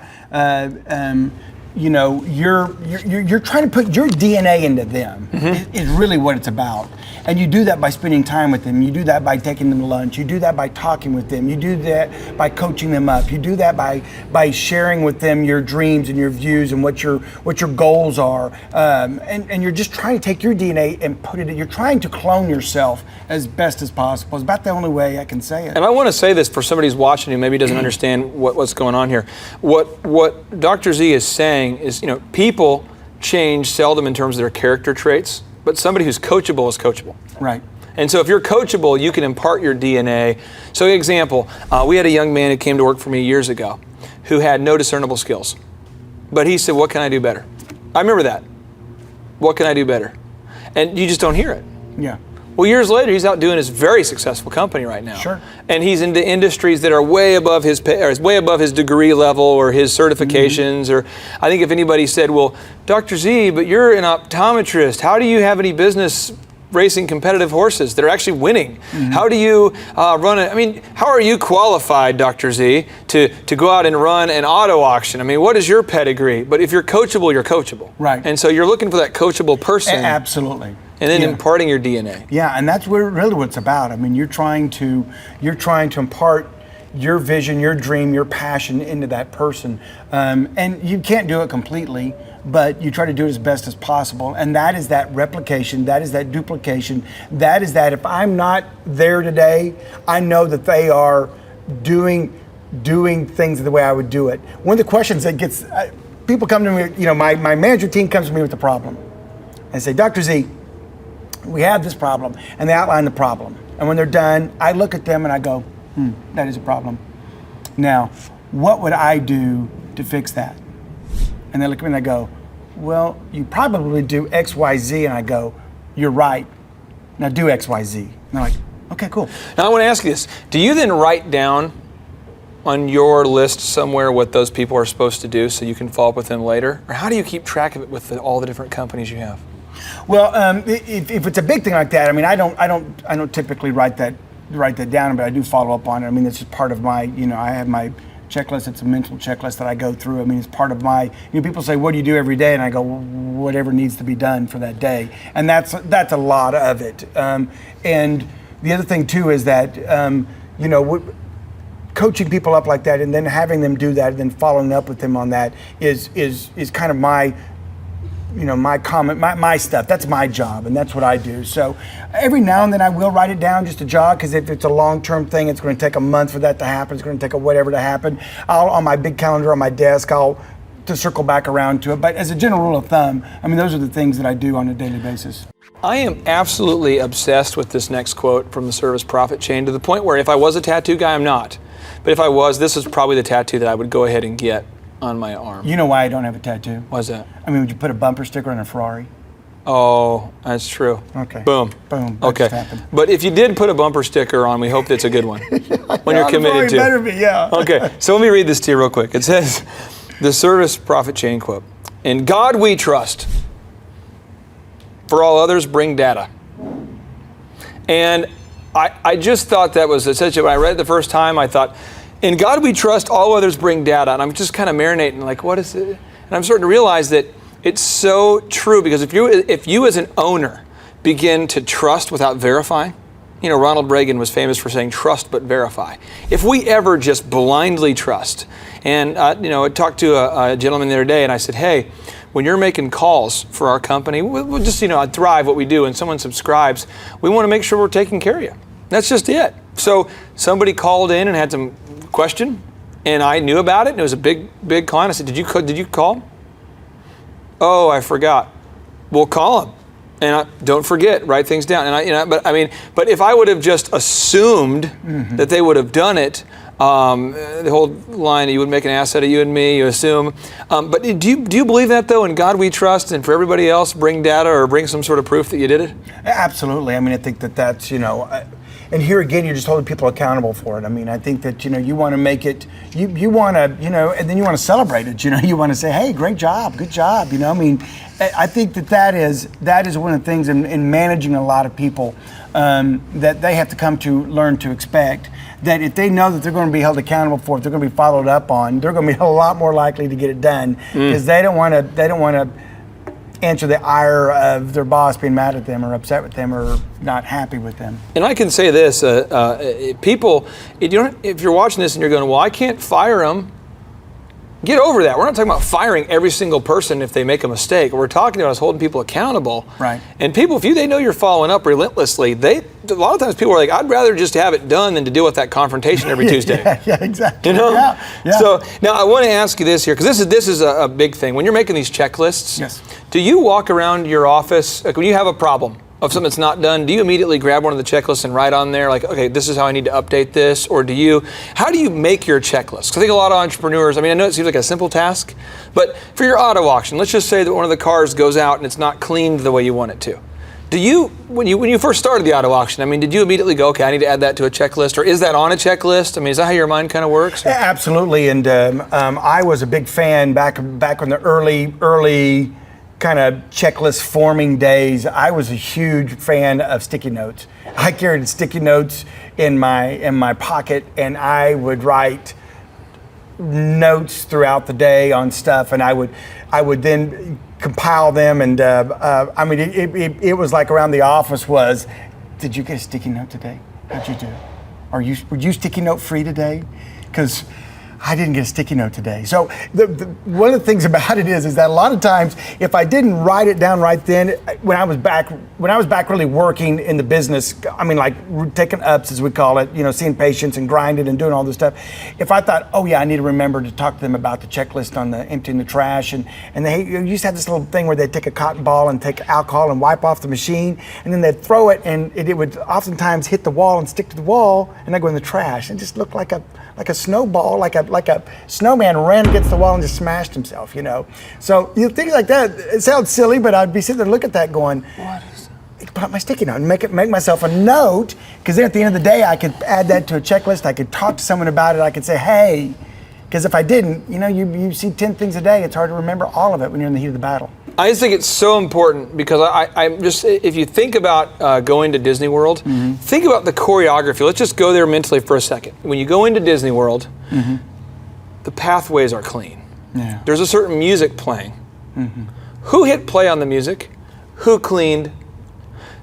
you know, you're trying to put your DNA into them. Is really what it's about. And you do that by spending time with them. You do that by taking them to lunch. You do that by talking with them. You do that by coaching them up. You do that by sharing with them your dreams and your views and what your goals are. And you're just trying to take your DNA and put it. You're trying to clone yourself as best as possible. It's about the only way I can say it. And I want to say this for somebody who's watching who maybe doesn't understand what's going on here. What Dr. Z is saying is, you know, people change seldom in terms of their character traits, but somebody who's coachable is coachable. Right. And so if you're coachable, you can impart your DNA. So example, we had a young man who came to work for me years ago who had no discernible skills. But he said, "What can I do better?" I remember that. What can I do better? And you just don't hear it. Yeah. Well, years later, he's out doing his very successful company right now. Sure. And he's into industries that are way above his way above his degree level or his certifications. Or I think if anybody said, "Well, Dr. Z, but you're an optometrist. How do you have any business racing competitive horses that are actually winning? How do you run it? I mean, how are you qualified, Dr. Z, to go out and run an auto auction? I mean, what is your pedigree?" But if you're coachable, you're coachable. Right. And so you're looking for that coachable person. Absolutely. And then imparting your DNA. Yeah, and that's really what it's about. I mean, you're trying to impart your vision, your dream, your passion into that person, and you can't do it completely, but you try to do it as best as possible. And that is that replication, that is that duplication, that is that if I'm not there today, I know that they are doing things the way I would do it. One of the questions that gets people come to me, you know, my manager team comes to me with the problem and say, "Dr. Z, we have this problem," and they outline the problem. And when they're done, I look at them and I go, that is a problem. Now, what would I do to fix that? And they look at me and I go, "Well, you probably do X, Y, Z." And I go, "You're right. Now do X, Y, Z." And they're like, "Okay, cool." Now I want to ask you this. Do you then write down on your list somewhere what those people are supposed to do so you can follow up with them later? Or how do you keep track of it with all the different companies you have? Well, if it's a big thing like that, I mean, I don't typically write that down, but I do follow up on it. I mean, it's just part of my, you know, I have my checklist. It's a mental checklist that I go through. I mean, it's part of my, you know, people say, "What do you do every day?" And I go, "Whatever needs to be done for that day." And that's a lot of it. And the other thing too is that, you know, coaching people up like that and then having them do that and then following up with them on that is kind of my, you know, my comment, my stuff. That's my job, and that's what I do. So every now and then I will write it down just to jog, because if it's a long-term thing, it's going to take a month for that to happen. It's going to take a whatever to happen. On my big calendar on my desk, I'll to circle back around to it. But as a general rule of thumb, I mean, those are the things that I do on a daily basis. I am absolutely obsessed with this next quote from the service profit chain, to the point where if I was a tattoo guy, I'm not. But if I was, this is probably the tattoo that I would go ahead and get on my arm. You know why I don't have a tattoo? Why's that? I mean, would you put a bumper sticker on a Ferrari? Oh, that's true. Okay. Boom. Boom. That Okay. just happened. But if you did put a bumper sticker on, we hope that's a good one. When you're committed to. Better be, yeah. Okay. So let me read this to you real quick. It says, the service profit chain quote: "In God we trust. For all others bring data." And I just thought that was essentially, when I read it the first time, I thought, "In God we trust, all others bring data." And I'm just kind of marinating, like, what is it? And I'm starting to realize that it's so true, because if you as an owner begin to trust without verifying, Ronald Reagan was famous for saying, trust but verify. If we ever just blindly trust, and I talked to a gentleman the other day, and I said, hey, when you're making calls for our company, we'll just, Thrive, what we do, and someone subscribes, we want to make sure we're taking care of you. That's just it. So somebody called in and had some question, and I knew about it, and it was a big client. I said, did you call? Oh, I forgot. We'll call them. And don't forget, write things down. And but if I would have just assumed that they would have done it, the whole line, you would make an ass out of you and me, you assume. But do you believe that, though? In God we trust, and for everybody else, bring data or bring some sort of proof that you did it? Absolutely. I think that's, and here again, you're just holding people accountable for it. I think that, you want to make it, you want to, and then you want to celebrate it. You want to say, hey, great job, good job. I think that is one of the things in managing a lot of people that they have to come to learn to expect. That if they know that they're going to be held accountable for it, they're going to be followed up on, they're going to be a lot more likely to get it done because they don't want to answer the ire of their boss being mad at them or upset with them or not happy with them. And I can say this, people, if you're watching this and you're going, well, I can't fire them, get over that. We're not talking about firing every single person if they make a mistake. What we're talking about is holding people accountable. Right. And people, if they know you're following up relentlessly, a lot of times people are like, I'd rather just have it done than to deal with that confrontation every Tuesday. Yeah, exactly. Yeah. Yeah. So now I want to ask you this here, because this is a big thing. When you're making these checklists, yes. Do you walk around your office, like when you have a problem of something that's not done, do you immediately grab one of the checklists and write on there, like, okay, this is how I need to update this? Or how do you make your checklist? Because I think a lot of entrepreneurs, I know it seems like a simple task, but for your auto auction, let's just say that one of the cars goes out and it's not cleaned the way you want it to. Do you, when you first started the auto auction, did you immediately go, okay, I need to add that to a checklist? Or is that on a checklist? Is that how your mind kind of works? Absolutely, and I was a big fan back when the early kind of checklist forming days. I was a huge fan of sticky notes. I carried sticky notes in my pocket, and I would write notes throughout the day on stuff, and I would then compile them. And it was like around the office was, did you get a sticky note today? How'd you do? Were you sticky note free today? Because I didn't get a sticky note today. So one of the things about it is that a lot of times, if I didn't write it down right then, when I was back really working in the business, like taking ups as we call it, seeing patients and grinding and doing all this stuff. If I thought, oh yeah, I need to remember to talk to them about the checklist on the emptying the trash, and they used to have this little thing where they'd take a cotton ball and take alcohol and wipe off the machine, and then they'd throw it, and it would oftentimes hit the wall and stick to the wall, and I'd go in the trash and just look like a snowball, like a snowman ran against the wall and just smashed himself, So things like that, it sounds silly, but I'd be sitting there looking at that going, what is that? Put up my sticky note and make myself a note, because then at the end of the day, I could add that to a checklist. I could talk to someone about it. I could say, hey, because if I didn't, you see 10 things a day, it's hard to remember all of it when you're in the heat of the battle. I just think it's so important because I'm just, if you think about going to Disney World, think about the choreography. Let's just go there mentally for a second. When you go into Disney World, the pathways are clean. Yeah. There's a certain music playing. Who hit play on the music? Who cleaned?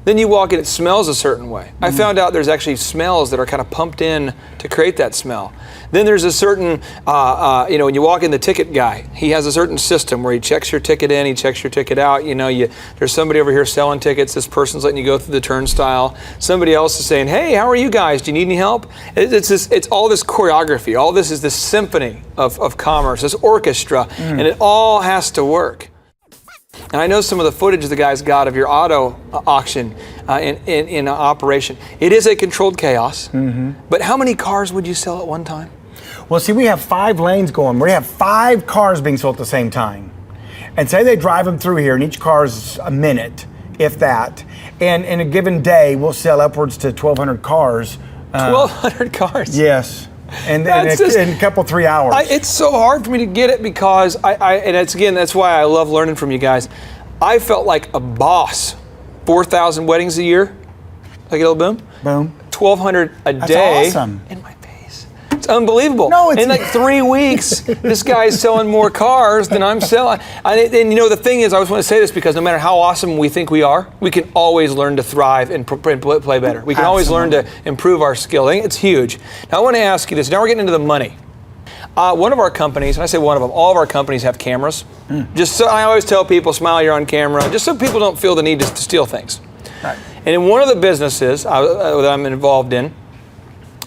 Then you walk in, it smells a certain way. I found out there's actually smells that are kind of pumped in to create that smell. Then there's a certain, when you walk in, the ticket guy, he has a certain system where he checks your ticket in, he checks your ticket out. There's somebody over here selling tickets. This person's letting you go through the turnstile. Somebody else is saying, hey, how are you guys? Do you need any help? It's all this choreography. All this is this symphony of commerce, this orchestra, and it all has to work. And I know some of the footage the guys got of your auto auction in operation. It is a controlled chaos, but how many cars would you sell at one time? Well, see, we have 5 lanes going. We have 5 cars being sold at the same time. And say they drive them through here, and each car is a minute, if that. And in a given day, we'll sell upwards to 1,200 cars. 1,200 cars? Yes. And in a couple, 3 hours. It's so hard for me to get it because that's why I love learning from you guys. I felt like a boss. 4,000 weddings a year. Like a little boom? Boom. 1,200 a day. That's awesome. In my face. It's unbelievable. No, it's in like 3 weeks, this guy's selling more cars than I'm selling. And you know, the thing is, I always want to say this because no matter how awesome we think we are, we can always learn to thrive and play better. We can always learn to improve our skill. I think it's huge. Now I want to ask you this. Now we're getting into the money. One of our companies, and I say one of them, all of our companies have cameras. Just so I always tell people, smile, you're on camera, just so people don't feel the need to steal things. Right. And in one of the businesses that I'm involved in,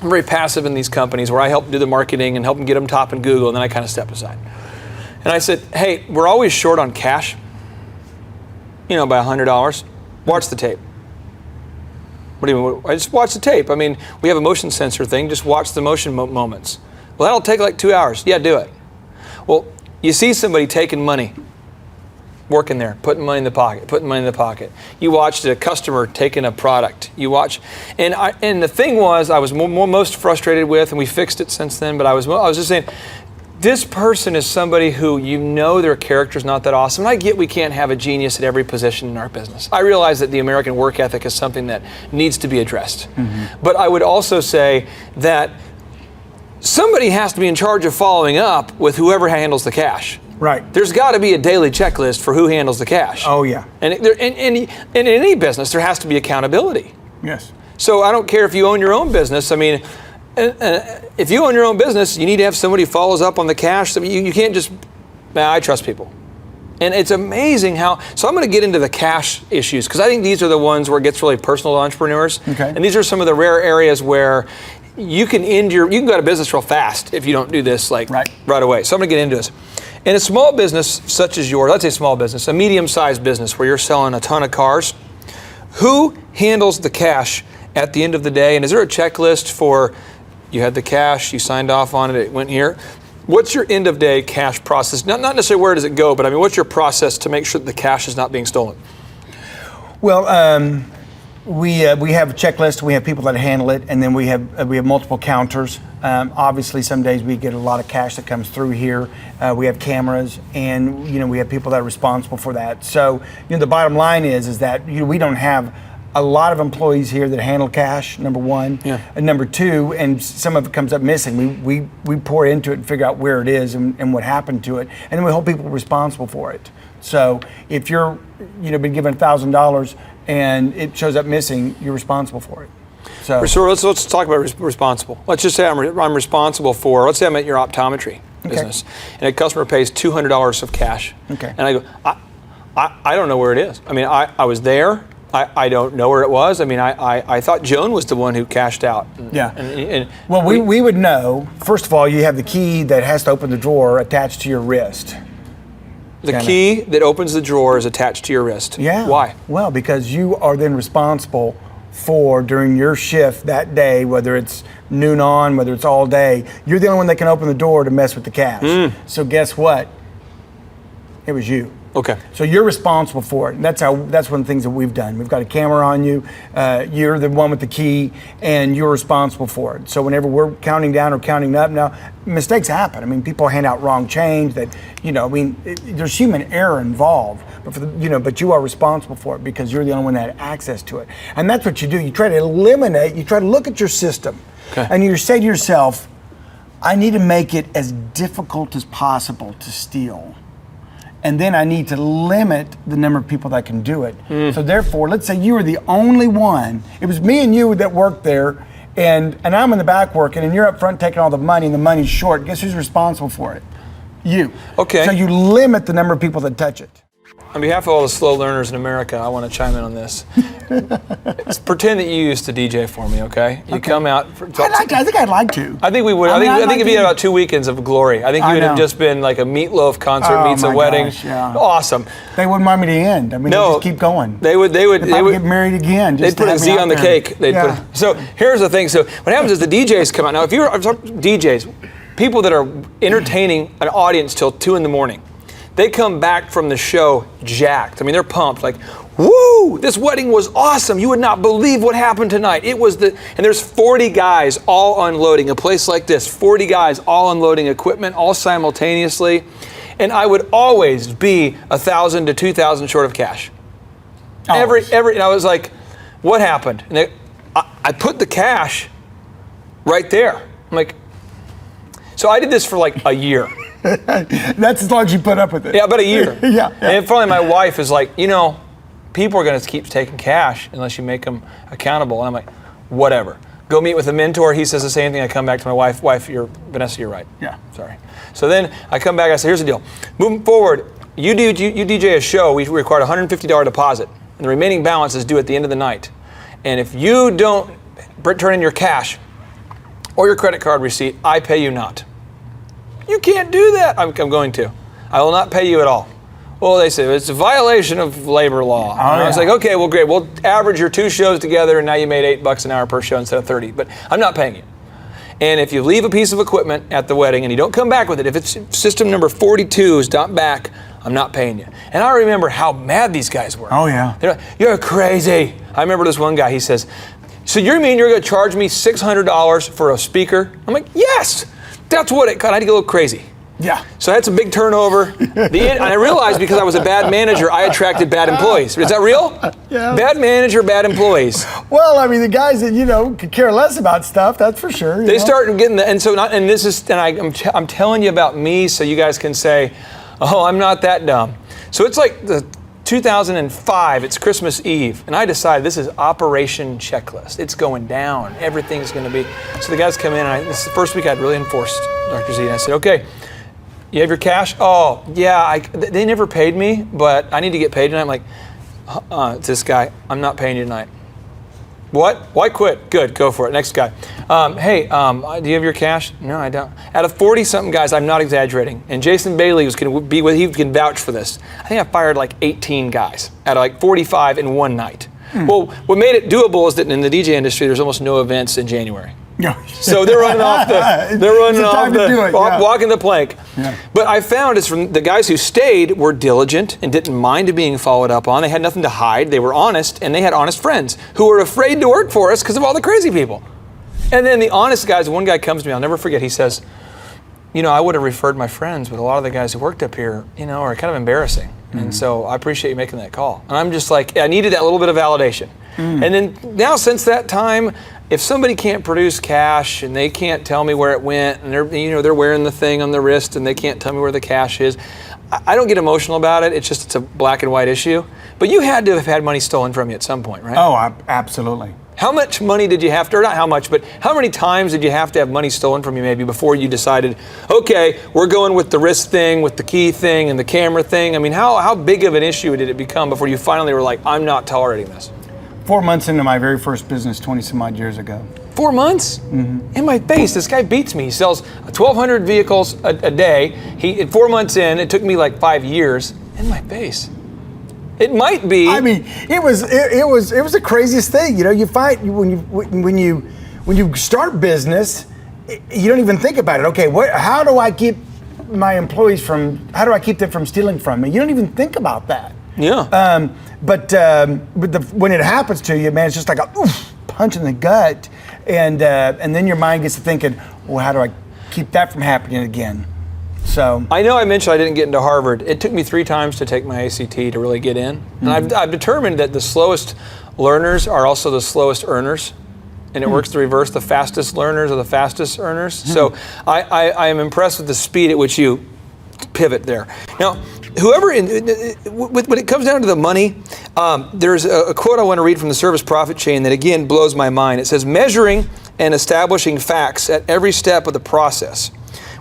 I'm very passive in these companies where I help do the marketing and help them get them top in Google, and then I kind of step aside. And I said, hey, we're always short on cash, you know, by $100. Watch the tape. What do you mean? I just watch the tape. I mean, we have a motion sensor thing, just watch the motion moments. Well, that'll take like 2 hours. Yeah, do it. Well, you see somebody taking money, working there, putting money in the pocket, putting money in the pocket. You watched a customer taking a product. You watch, and the thing was, I was most frustrated with, and we fixed it since then. But I was just saying, this person is somebody who you know their character's not that awesome. And I get we can't have a genius at every position in our business. I realize that the American work ethic is something that needs to be addressed. But I would also say that somebody has to be in charge of following up with whoever handles the cash. Right. There's got to be a daily checklist for who handles the cash. Oh, yeah. And in any business, there has to be accountability. Yes. So I don't care if you own your own business. I mean, if you own your own business, you need to have somebody who follows up on the cash. So you can't just, I trust people. And it's amazing how, so I'm going to get into the cash issues because I think these are the ones where it gets really personal to entrepreneurs. Okay. And these are some of the rare areas where you can go out of business real fast if you don't do this right away. So I'm going to get into this. In a small business such as yours, let's say small business, a medium-sized business where you're selling a ton of cars, who handles the cash at the end of the day? And is there a checklist for, you had the cash, you signed off on it, it went here? What's your end of day cash process? Not necessarily where does it go, but I mean, what's your process to make sure that the cash is not being stolen? Well, we have a checklist. We have people that handle it, and then we have multiple counters. Obviously, some days we get a lot of cash that comes through here. We have cameras, and we have people that are responsible for that. So, the bottom line is that we don't have a lot of employees here that handle cash. Number one, and number two, and some of it comes up missing. We pour into it and figure out where it is and what happened to it, and then we hold people responsible for it. So, if you're been given $1,000 and it shows up missing, you're responsible for it. So let's talk about responsible. Let's just say I'm responsible for, let's say I'm at your optometry business, and a customer pays $200 of cash. Okay. And I go, I don't know where it is. I mean, I was there. I don't know where it was. I mean, I thought Joan was the one who cashed out. Well, we would know. First of all, you have the key that has to open the drawer attached to your wrist. The key that opens the drawer is attached to your wrist. Yeah. Why? Well, because you are then responsible for, during your shift that day, whether it's noon on, whether it's all day, you're the only one that can open the door to mess with the cash. So guess what? It was you. Okay. So you're responsible for it. And that's one of the things that we've done. We've got a camera on you. You're the one with the key, and you're responsible for it. So whenever we're counting down or counting up, now mistakes happen. I mean, people hand out wrong change. There's human error involved. But but you are responsible for it because you're the only one that had access to it. And that's what you do. You try to eliminate. You try to look at your system, and you say to yourself, "I need to make it as difficult as possible to steal." And then I need to limit the number of people that can do it. So therefore, let's say you were the only one. It was me and you that worked there, and I'm in the back working, and you're up front taking all the money, and the money's short. Guess who's responsible for it? You. Okay. So you limit the number of people that touch it. On behalf of all the slow learners in America, I want to chime in on this. Pretend that you used to DJ for me, okay? You come out. I think I'd like to. I think we would. I think if you had about 2 weekends of glory, I think you would have just been like a Meatloaf concert meets a wedding. Gosh, yeah. Awesome. They wouldn't mind me to end. I mean, no, they'd just keep going. They would get married again. They'd put a Z on the cake. So here's the thing. So what happens is the DJs come out. Now, if you're DJs, people that are entertaining an audience till 2 a.m, they come back from the show jacked. I mean, they're pumped. Like, woo! This wedding was awesome. You would not believe what happened tonight. And there's 40 guys all unloading. A place like this, 40 guys all unloading equipment, all simultaneously. And I would always be $1,000 to $2,000 short of cash. Always. And I was like, what happened? And I put the cash right there. I'm like, So I did this for like a year. That's as long as you put up with it. Yeah, about a year. Yeah. And finally my wife is like, people are going to keep taking cash unless you make them accountable. And I'm like, whatever. Go meet with a mentor. He says the same thing. I come back to my wife. Vanessa, you're right. Yeah. Sorry. So then I come back. I say, here's the deal. Moving forward, you DJ a show. We require a $150 deposit, and the remaining balance is due at the end of the night. And if you don't turn in your cash or your credit card receipt, I pay you not. You can't do that. I'm going to. I will not pay you at all. Well, they say it's a violation of labor law. And I was like, okay, well, great. We'll average your 2 shows together, and now you made $8 an hour per show instead of 30. But I'm not paying you. And if you leave a piece of equipment at the wedding and you don't come back with it, if it's system number 42 is not back, I'm not paying you. And I remember how mad these guys were. Oh, yeah. They're like, you're crazy. I remember this one guy, he says, so you mean you're going to charge me $600 for a speaker? I'm like, yes. That's what it cut. I had to go a little crazy. Yeah. So I had some big turnover. And I realized because I was a bad manager, I attracted bad employees. Is that real? Yeah. Bad manager, bad employees. Well, I mean, the guys that could care less about stuff. That's for sure. They start getting I'm telling you about me, so you guys can say, oh, I'm not that dumb. So it's like the 2005. It's Christmas Eve, and I decided this is Operation Checklist. It's going down. Everything's going to be. So the guys come in, and this is the first week I'd really enforced Dr. Z. And I said, okay. You have your cash? Oh, yeah, they never paid me, but I need to get paid tonight. I'm like, it's this guy. I'm not paying you tonight. What? Why quit? Good, go for it. Next guy. Hey, do you have your cash? No, I don't. Out of 40-something guys, I'm not exaggerating, and Jason Bailey he can vouch for this. I think I fired like 18 guys out of like 45 in one night. Well, what made it doable is that in the DJ industry, there's almost no events in January. So they're running walking the plank. Yeah. But I found it's from the guys who stayed were diligent and didn't mind being followed up on. They had nothing to hide. They were honest, and they had honest friends who were afraid to work for us because of all the crazy people. And then the honest guys, one guy comes to me, I'll never forget, he says, I would have referred my friends, but a lot of the guys who worked up here, are kind of embarrassing. Mm-hmm. And so I appreciate you making that call. And I'm just like, I needed that little bit of validation. Mm. And then now since that time, if somebody can't produce cash and they can't tell me where it went, and they're wearing the thing on the wrist and they can't tell me where the cash is, I don't get emotional about it. It's a black and white issue. But you had to have had money stolen from you at some point, right? Oh, absolutely. How much money did you have to, or not how much, but how many times did you have to have money stolen from you maybe before you decided, okay, we're going with the wrist thing, with the key thing and the camera thing? I mean, how big of an issue did it become before you finally were like, I'm not tolerating this? 4 months into my very first business 20 some odd years ago. 4 months? Mm-hmm. In my face, this guy beats me. He sells 1,200 vehicles a day. 4 months in, it took me like 5 years. In my face. It might be. I mean, it was the craziest thing. You find when you start business, you don't even think about it. Okay, how do I keep my employees how do I keep them from stealing from me? You don't even think about that. Yeah. But when it happens to you, man, it's just like a punch in the gut, and then your mind gets to thinking, well, how do I keep that from happening again? So I know I mentioned I didn't get into Harvard. It took me 3 times to take my ACT to really get in, and I've determined that the slowest learners are also the slowest earners. And it works to reverse. The fastest learners are the fastest earners. So I am impressed with the speed at which you pivot there. Now, when it comes down to the money, there's a quote I want to read from the service profit chain that again blows my mind. It says, measuring and establishing facts at every step of the process.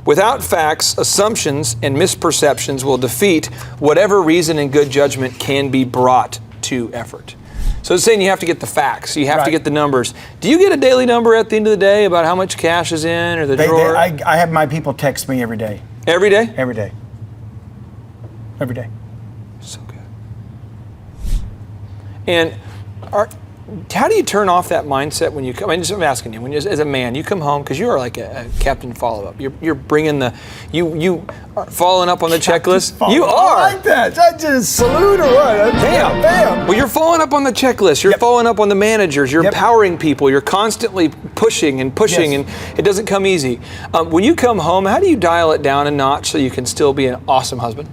Without facts, assumptions and misperceptions will defeat whatever reason and good judgment can be brought to effort. So it's saying you have to get the facts. You have to get the numbers. Do you get a daily number at the end of the day about how much cash is in or the drawer? I have my people text me every day. Every day? Every day. Every day. So good. And how do you turn off that mindset when you come? I'm asking you, as a man, you come home because you are like a captain follow-up. You're bringing you are following up on the checklist. You are. I like that. I just salute or what? Bam. Bam. Well, you're following up on the checklist. You're following up on the managers. You're empowering people. You're constantly pushing and pushing, and it doesn't come easy. When you come home, how do you dial it down a notch so you can still be an awesome husband?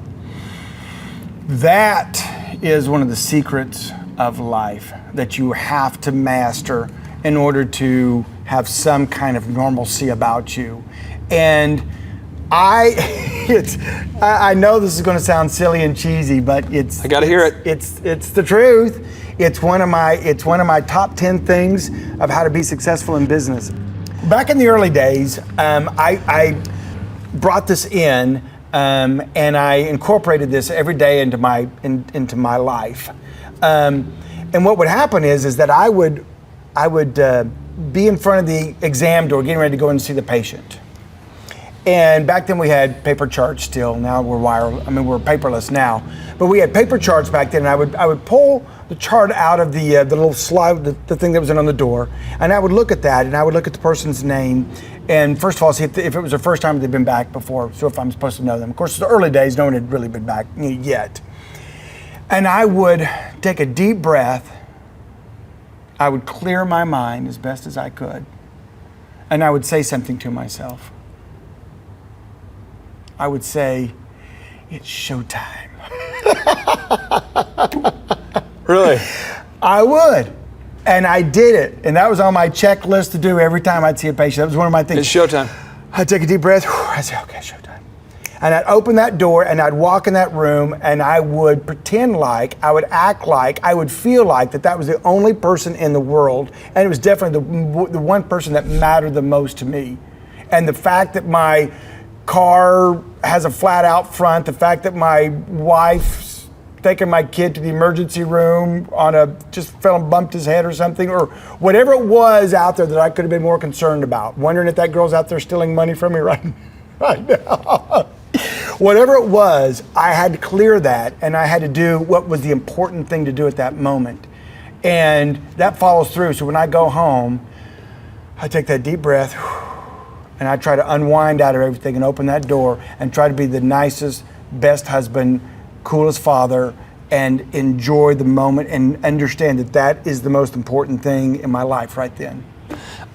That is one of the secrets of life that you have to master in order to have some kind of normalcy about you. And I know this is going to sound silly and cheesy, but I got to hear it. It's the truth. It's one of my top 10 things of how to be successful in business. Back in the early days, I brought this in, and I incorporated this every day into my life. And what would happen is that I would be in front of the exam door, getting ready to go and see the patient. And back then we had paper charts still. Now we're we're paperless now. But we had paper charts back then, and I would pull the chart out of the little slide, the thing that was on the door, and I would look at that, and I would look at the person's name, and first of all, see if it was the first time they'd been back before, so if I'm supposed to know them. Of course, in the early days, no one had really been back yet. And I would take a deep breath, I would clear my mind as best as I could, and I would say something to myself. I would say, it's showtime. Really? I would. And I did it. And that was on my checklist to do every time I'd see a patient. That was one of my things. It's showtime. I'd take a deep breath. I'd say, okay, showtime. And I'd open that door and I'd walk in that room and I would pretend like, I would act like, I would feel like that was the only person in the world. And it was definitely the one person that mattered the most to me. And the fact that my car has a flat out front, the fact that my wife's taking my kid to the emergency room just fell and bumped his head or something, or whatever it was out there that I could have been more concerned about, wondering if that girl's out there stealing money from me right now. Whatever it was, I had to clear that, and I had to do what was the important thing to do at that moment. And that follows through. So when I go home, I take that deep breath, and I try to unwind out of everything and open that door and try to be the nicest, best husband, coolest father, and enjoy the moment and understand that is the most important thing in my life right then.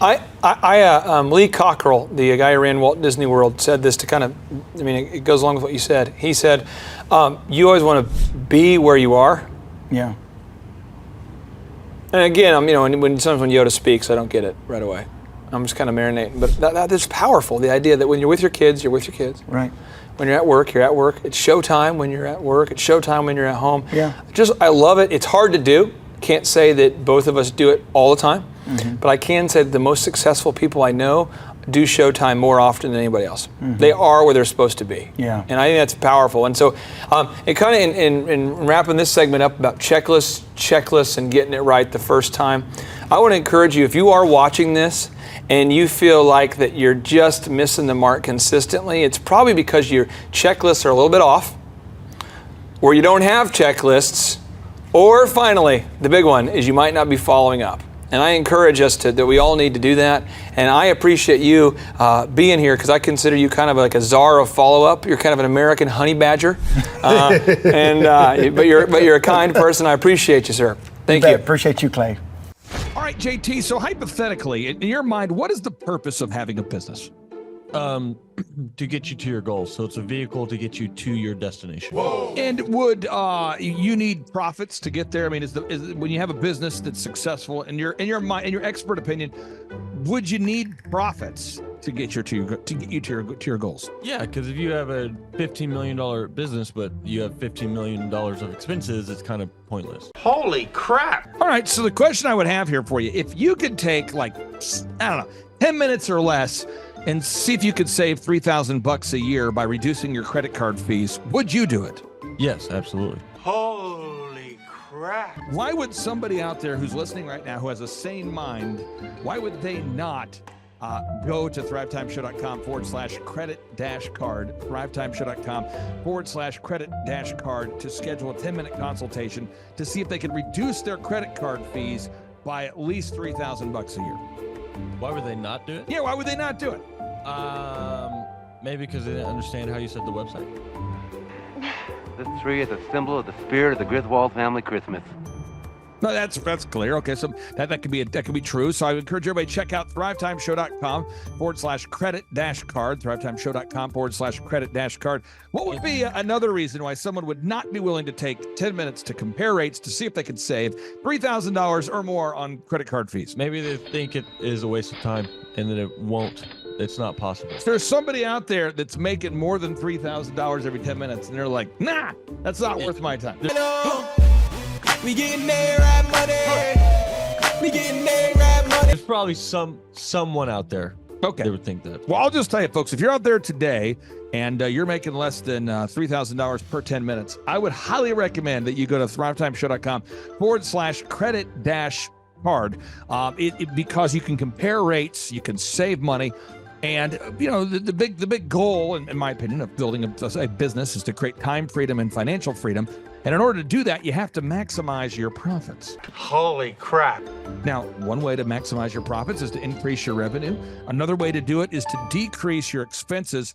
Lee Cockrell, the guy who ran Walt Disney World, said this to kind of, it goes along with what you said. He said, you always want to be where you are. Yeah. And again, sometimes when Yoda speaks, I don't get it right away. I'm just kind of marinating, but that's powerful. The idea that when you're with your kids, you're with your kids. Right. When you're at work, you're at work. It's showtime when you're at work. It's showtime when you're at home. Yeah. I love it. It's hard to do. Can't say that both of us do it all the time, but I can say that the most successful people I know do showtime more often than anybody else. They are where they're supposed to be. Yeah. And I think that's powerful. And so it kind of, in wrapping this segment up about checklists and getting it right the first time, I want to encourage you, if you are watching this and you feel like that you're just missing the mark consistently, it's probably because your checklists are a little bit off, or you don't have checklists, or finally, the big one is you might not be following up. And I encourage us that we all need to do that. And I appreciate you being here, because I consider you kind of like a czar of follow-up. You're kind of an American honey badger, but you're a kind person. I appreciate you, sir. Thank you. Appreciate you, Clay. All right, JT, so hypothetically, in your mind, what is the purpose of having a business? To get you to your goals. So it's a vehicle to get you to your destination. Whoa. And would you need profits to get there? I mean, is when you have a business that's successful, in your mind, in your expert opinion, would you need profits to get you to your goals? Yeah, because if you have a $15 million business, but you have $15 million of expenses, it's kind of pointless. Holy crap! All right, so the question I would have here for you, if you could take 10 minutes or less and see if you could save $3,000 a year by reducing your credit card fees, would you do it? Yes, absolutely. Holy crap! Why would somebody out there who's listening right now who has a sane mind, why would they not go to thrivetimeshow.com/credit-card, thrivetimeshow.com/credit-card to schedule a 10-minute consultation to see if they can reduce their credit card fees by at least $3,000 a year. Why would they not do it? Yeah, why would they not do it? Maybe because they didn't understand how you said the website. This tree is a symbol of the spirit of the Griswold family Christmas. No, that's clear. Okay, so that could be true. So I would encourage everybody to check out thrivetimeshow.com/credit-card, thrivetimeshow.com/credit-card. What would be another reason why someone would not be willing to take 10 minutes to compare rates to see if they could save $3,000 or more on credit card fees? Maybe they think it is a waste of time and that it won't It's not possible. There's somebody out there that's making more than $3,000 every 10 minutes, and they're like, nah, that's not worth my time. We getting there, right money. We getting there, right money. There's probably someone out there Okay. that would think that. Well, I'll just tell you, folks, if you're out there today and you're making less than $3,000 per 10 minutes, I would highly recommend that you go to thrivetimeshow.com/credit-card because you can compare rates, you can save money. And, the big goal, in my opinion, of building a business is to create time freedom and financial freedom. And in order to do that, you have to maximize your profits. Holy crap. Now, one way to maximize your profits is to increase your revenue. Another way to do it is to decrease your expenses.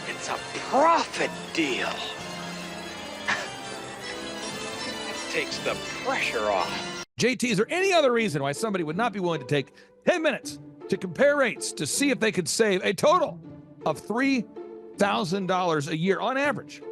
It's a profit deal. It takes the pressure off. JT, is there any other reason why somebody would not be willing to take 10 minutes to compare rates to see if they could save a total of $3,000 a year on average?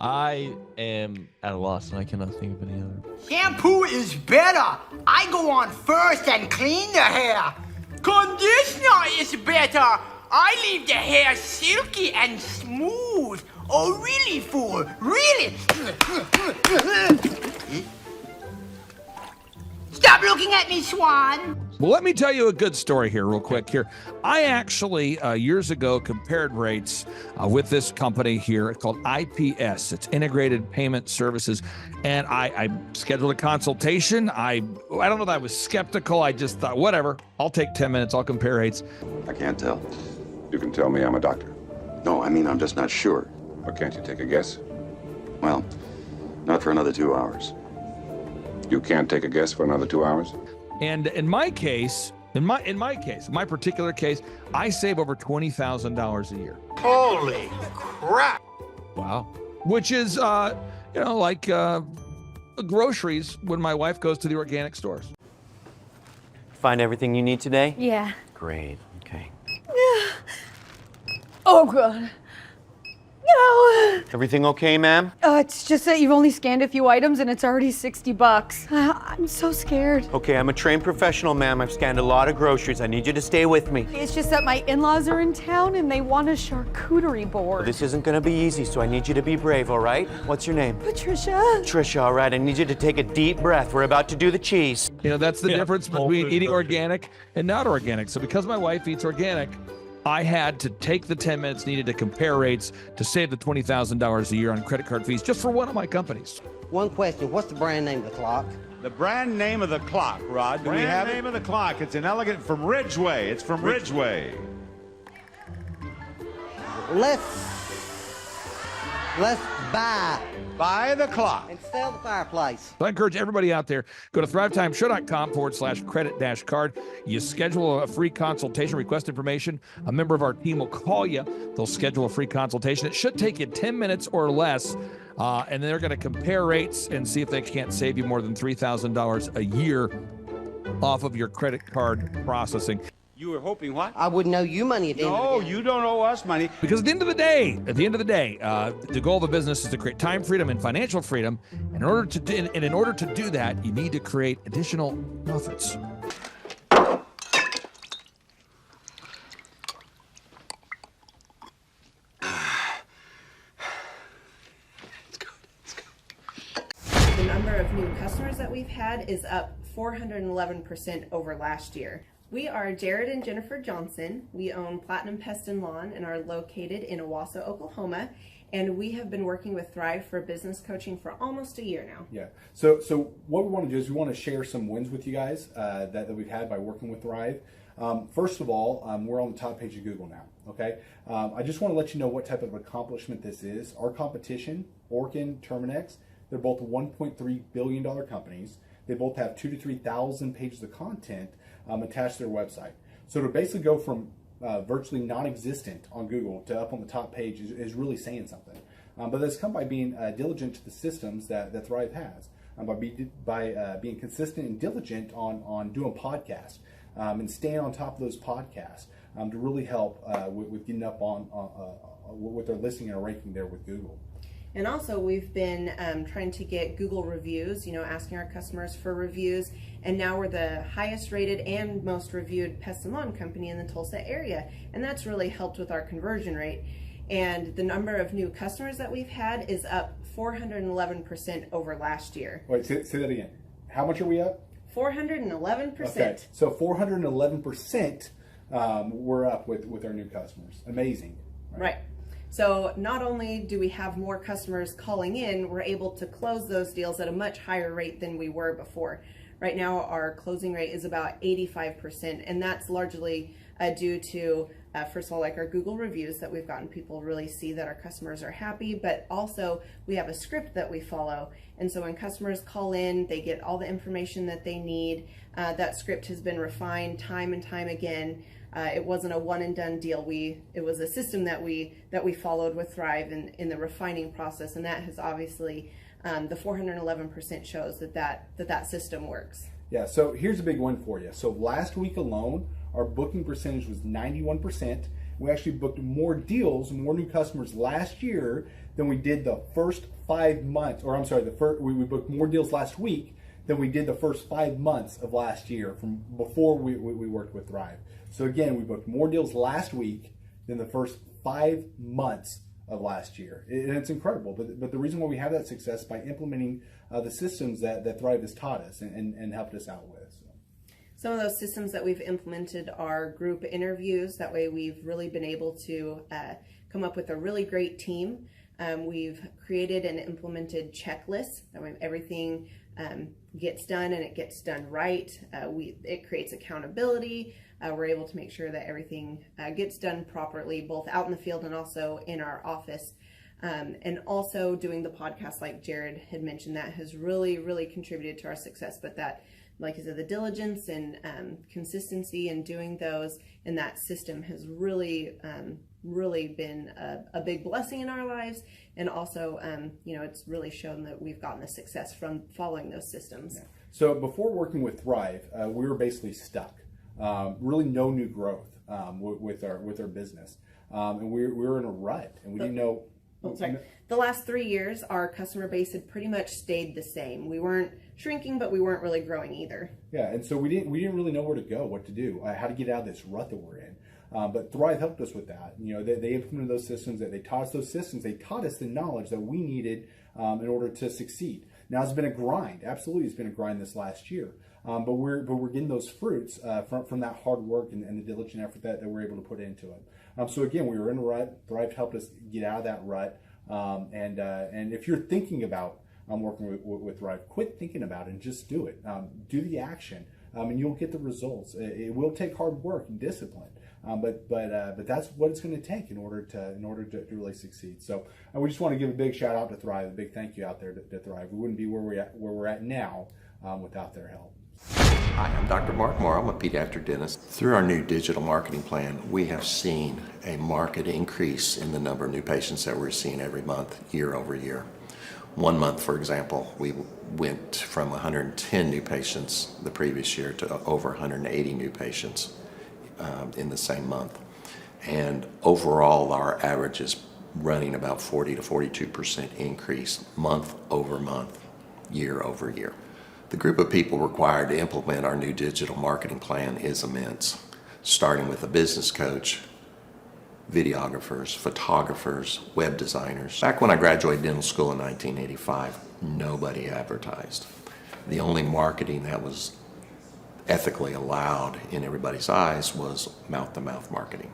I am at a loss, and I cannot think of any other. Shampoo is better. I go on first and clean the hair. Conditioner is better. I leave the hair silky and smooth. Oh, really, fool? Really? Stop looking at me, Swan. Well, let me tell you a good story here real quick here. I actually, years ago, compared rates with this company here called IPS. It's Integrated Payment Services. And I scheduled a consultation. I don't know that I was skeptical. I just thought, whatever, I'll take 10 minutes. I'll compare rates. I can't tell. You can tell me I'm a doctor. No, I mean, I'm just not sure. But can't you take a guess? Well, not for another 2 hours. You can't take a guess for another 2 hours? And in my case, my particular case, I save over $20,000 a year. Holy crap. Wow. Which is, like groceries when my wife goes to the organic stores. Find everything you need today? Yeah. Great. Okay. Oh, God. No. Everything okay, ma'am? It's just that you've only scanned a few items and it's already $60. I'm so scared. Okay, I'm a trained professional, ma'am. I've scanned a lot of groceries. I need you to stay with me. It's just that my in-laws are in town and they want a charcuterie board. Well, this isn't gonna be easy, so I need you to be brave, all right? What's your name? Patricia. Trisha, all right. I need you to take a deep breath. We're about to do the cheese. That's the difference between eating organic and not organic. So because my wife eats organic, I had to take the 10 minutes needed to compare rates to save the $20,000 a year on credit card fees just for one of my companies. One question. What's the brand name of the clock? The brand name of the clock, Rod. Do we have name of the clock? It's an elegant from Ridgeway. It's from Ridgeway. Let's Buy the clock. and sell the fireplace. So I encourage everybody out there, go to thrivetimeshow.com/credit-card. You schedule a free consultation, request information. A member of our team will call you. They'll schedule a free consultation. It should take you 10 minutes or less. And then they're going to compare rates and see if they can't save you more than $3,000 a year off of your credit card processing. You were hoping what? I wouldn't owe you money at the end of the No, day. you don't owe us money. Because at the end of the day, the goal of a business is to create time freedom and financial freedom. And in order to do that, you need to create additional profits. The number of new customers that we've had is up 411% over last year. We are Jared and Jennifer Johnson. We own Platinum Pest and Lawn and are located in Owasso, Oklahoma. And we have been working with Thrive for business coaching for almost a year now. Yeah. So what we want to do is we want to share some wins with you guys that we've had by working with Thrive. First of all, we're on the top page of Google now. Okay. I just want to let you know what type of accomplishment this is. Our competition, Orkin, Terminex, they're both $1.3 billion companies. They both have 2,000 to 3,000 pages of content attached to their website. So to basically go from virtually non-existent on Google to up on the top page is really saying something. But that's come by being diligent to the systems that Thrive has, by being consistent and diligent on doing podcasts and staying on top of those podcasts to really help with getting up on with their listing and ranking there with Google. And also we've been trying to get Google reviews, asking our customers for reviews. And now we're the highest rated and most reviewed pest and lawn company in the Tulsa area. And that's really helped with our conversion rate. And the number of new customers that we've had is up 411% over last year. Wait, say that again. How much are we up? 411%. Okay, so 411% we're up with our new customers. Amazing. Right. So not only do we have more customers calling in, we're able to close those deals at a much higher rate than we were before. Right now, our closing rate is about 85%, and that's largely due to, first of all, like our Google reviews that we've gotten people really see that our customers are happy, but also we have a script that we follow. And so when customers call in, they get all the information that they need. That script has been refined time and time again. It wasn't a one and done deal. It was a system that we followed with Thrive in the refining process, and that has obviously the 411% shows that system works. Yeah. So here's a big one for you. So last week alone, our booking percentage was 91%. We actually booked more deals, more new customers last year than we did the first 5 months. Or I'm sorry, we booked more deals last week than we did the first 5 months of last year from before we worked with Thrive. So again, we booked more deals last week than the first 5 months of last year. And it's incredible. But the reason why we have that success is by implementing the systems that Thrive has taught us and helped us out with. So. Some of those systems that we've implemented are group interviews. That way we've really been able to come up with a really great team. We've created and implemented checklists. That way everything gets done and it gets done right. It creates accountability. We're able to make sure that everything gets done properly, both out in the field and also in our office. And also doing the podcast, like Jared had mentioned, that has really, really contributed to our success. But that, like I said, the diligence and consistency in doing those and that system has really, really been a big blessing in our lives. And also, it's really shown that we've gotten the success from following those systems. Yeah. So before working with Thrive, we were basically stuck. Really no new growth with our business. And we were in a rut and we didn't know. The last 3 years, our customer base had pretty much stayed the same. We weren't shrinking, but we weren't really growing either. Yeah, and so we didn't really know where to go, what to do, how to get out of this rut that we're in. But Thrive helped us with that. They implemented those systems. They taught us those systems. They taught us the knowledge that we needed in order to succeed. Now it's been a grind. Absolutely, it's been a grind this last year. But we're getting those fruits from that hard work and the diligent effort that we're able to put into it. So again, we were in a rut. Thrive helped us get out of that rut. And if you're thinking about working with Thrive, quit thinking about it and just do it. Do the action, and you'll get the results. It will take hard work and discipline, but that's what it's going to take in order to really succeed. So we just want to give a big shout out to Thrive, a big thank you out there to Thrive. We wouldn't be where we're at now without their help. Hi, I'm Dr. Mark Moore. I'm a pediatric dentist. Through our new digital marketing plan, we have seen a marked increase in the number of new patients that we're seeing every month, year over year. 1 month, for example, we went from 110 new patients the previous year to over 180 new patients in the same month. And overall, our average is running about 40 to 42% increase month over month, year over year. The group of people required to implement our new digital marketing plan is immense, starting with a business coach, videographers, photographers, web designers. Back when I graduated dental school in 1985, nobody advertised. The only marketing that was ethically allowed in everybody's eyes was mouth-to-mouth marketing.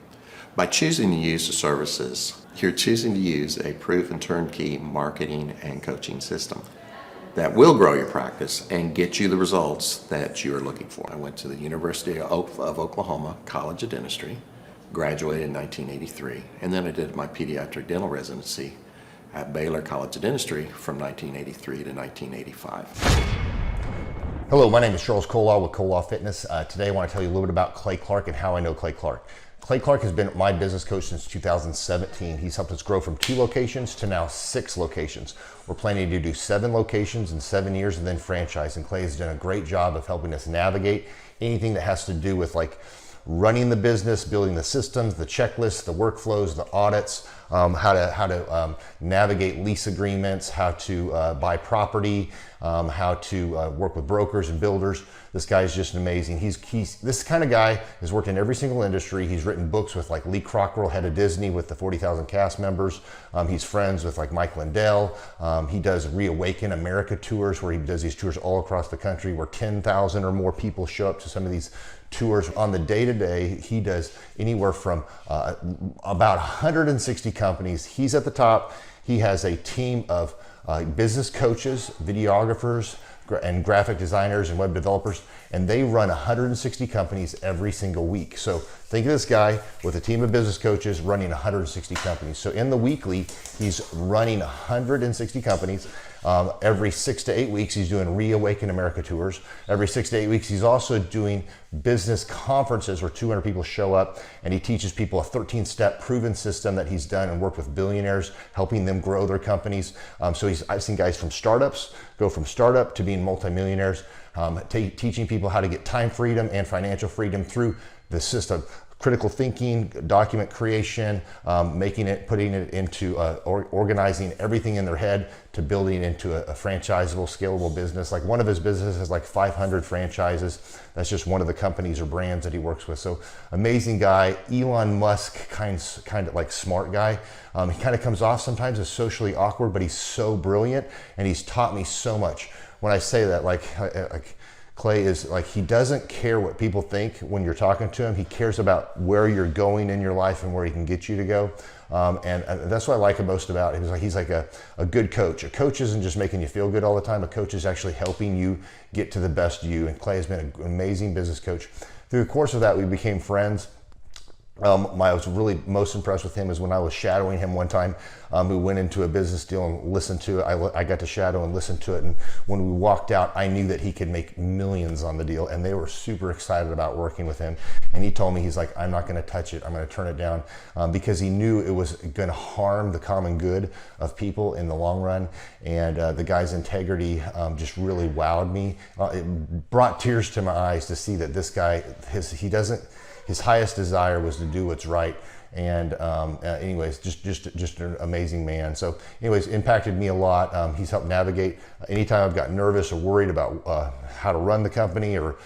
By choosing to use the services, you're choosing to use a proven turnkey marketing and coaching system that will grow your practice and get you the results that you're looking for. I went to the University of Oklahoma College of Dentistry, graduated in 1983, and then I did my pediatric dental residency at Baylor College of Dentistry from 1983 to 1985. Hello, my name is Charles Kolaw with Kolaw Fitness. Today I want to tell you a little bit about Clay Clark and how I know Clay Clark. Clay Clark has been my business coach since 2017. He's helped us grow from 2 locations to now 6 locations. We're planning to do 7 locations in 7 years and then franchise. And Clay has done a great job of helping us navigate anything that has to do with like running the business, building the systems, the checklists, the workflows, the audits, how to navigate lease agreements, how to buy property, how to work with brokers and builders. This guy is just amazing. He's this kind of guy has worked in every single industry. He's written books with like Lee Cockrell, head of Disney, with the 40,000 cast members. He's friends with like Mike Lindell. He does Reawaken America tours, where he does these tours all across the country, where 10,000 or more people show up to some of these tours. On the day-to-day, he does anywhere from about 160 companies. He's at the top. He has a team of business coaches, videographers, and graphic designers and web developers, and they run 160 companies every single week. So think of this guy with a team of business coaches running 160 companies. So in the weekly, he's running 160 companies. Every 6 to 8 weeks, he's doing Reawaken America tours. Every 6 to 8 weeks, he's also doing business conferences where 200 people show up, and he teaches people a 13-step proven system that he's done and worked with billionaires, helping them grow their companies. So I've seen guys from startups go from startup to being multimillionaires, teaching people how to get time freedom and financial freedom through the system. Critical thinking, document creation, putting it into organizing everything in their head to building into a franchisable, scalable business. Like one of his businesses has like 500 franchises. That's just one of the companies or brands that he works with. So amazing guy. Elon Musk, kind of like smart guy. He kind of comes off sometimes as socially awkward, but he's so brilliant, and he's taught me so much. When I say that, like Clay is like, he doesn't care what people think when you're talking to him. He cares about where you're going in your life and where he can get you to go. And that's what I like most about him. He's like a good coach. A coach isn't just making you feel good all the time. A coach is actually helping you get to the best you. And Clay has been an amazing business coach. Through the course of that, we became friends. I was really most impressed with him is when I was shadowing him one time. We went into a business deal and listened to it. I got to shadow and listen to it. And when we walked out, I knew that he could make millions on the deal. And they were super excited about working with him. And he told me, he's like, I'm not going to touch it. I'm going to turn it down, because he knew it was going to harm the common good of people in the long run. And the guy's integrity just really wowed me. It brought tears to my eyes to see that this guy, his highest desire was to do what's right. And anyways, just an amazing man. So anyways, impacted me a lot. He's helped navigate anytime I've got nervous or worried about how to run the company, or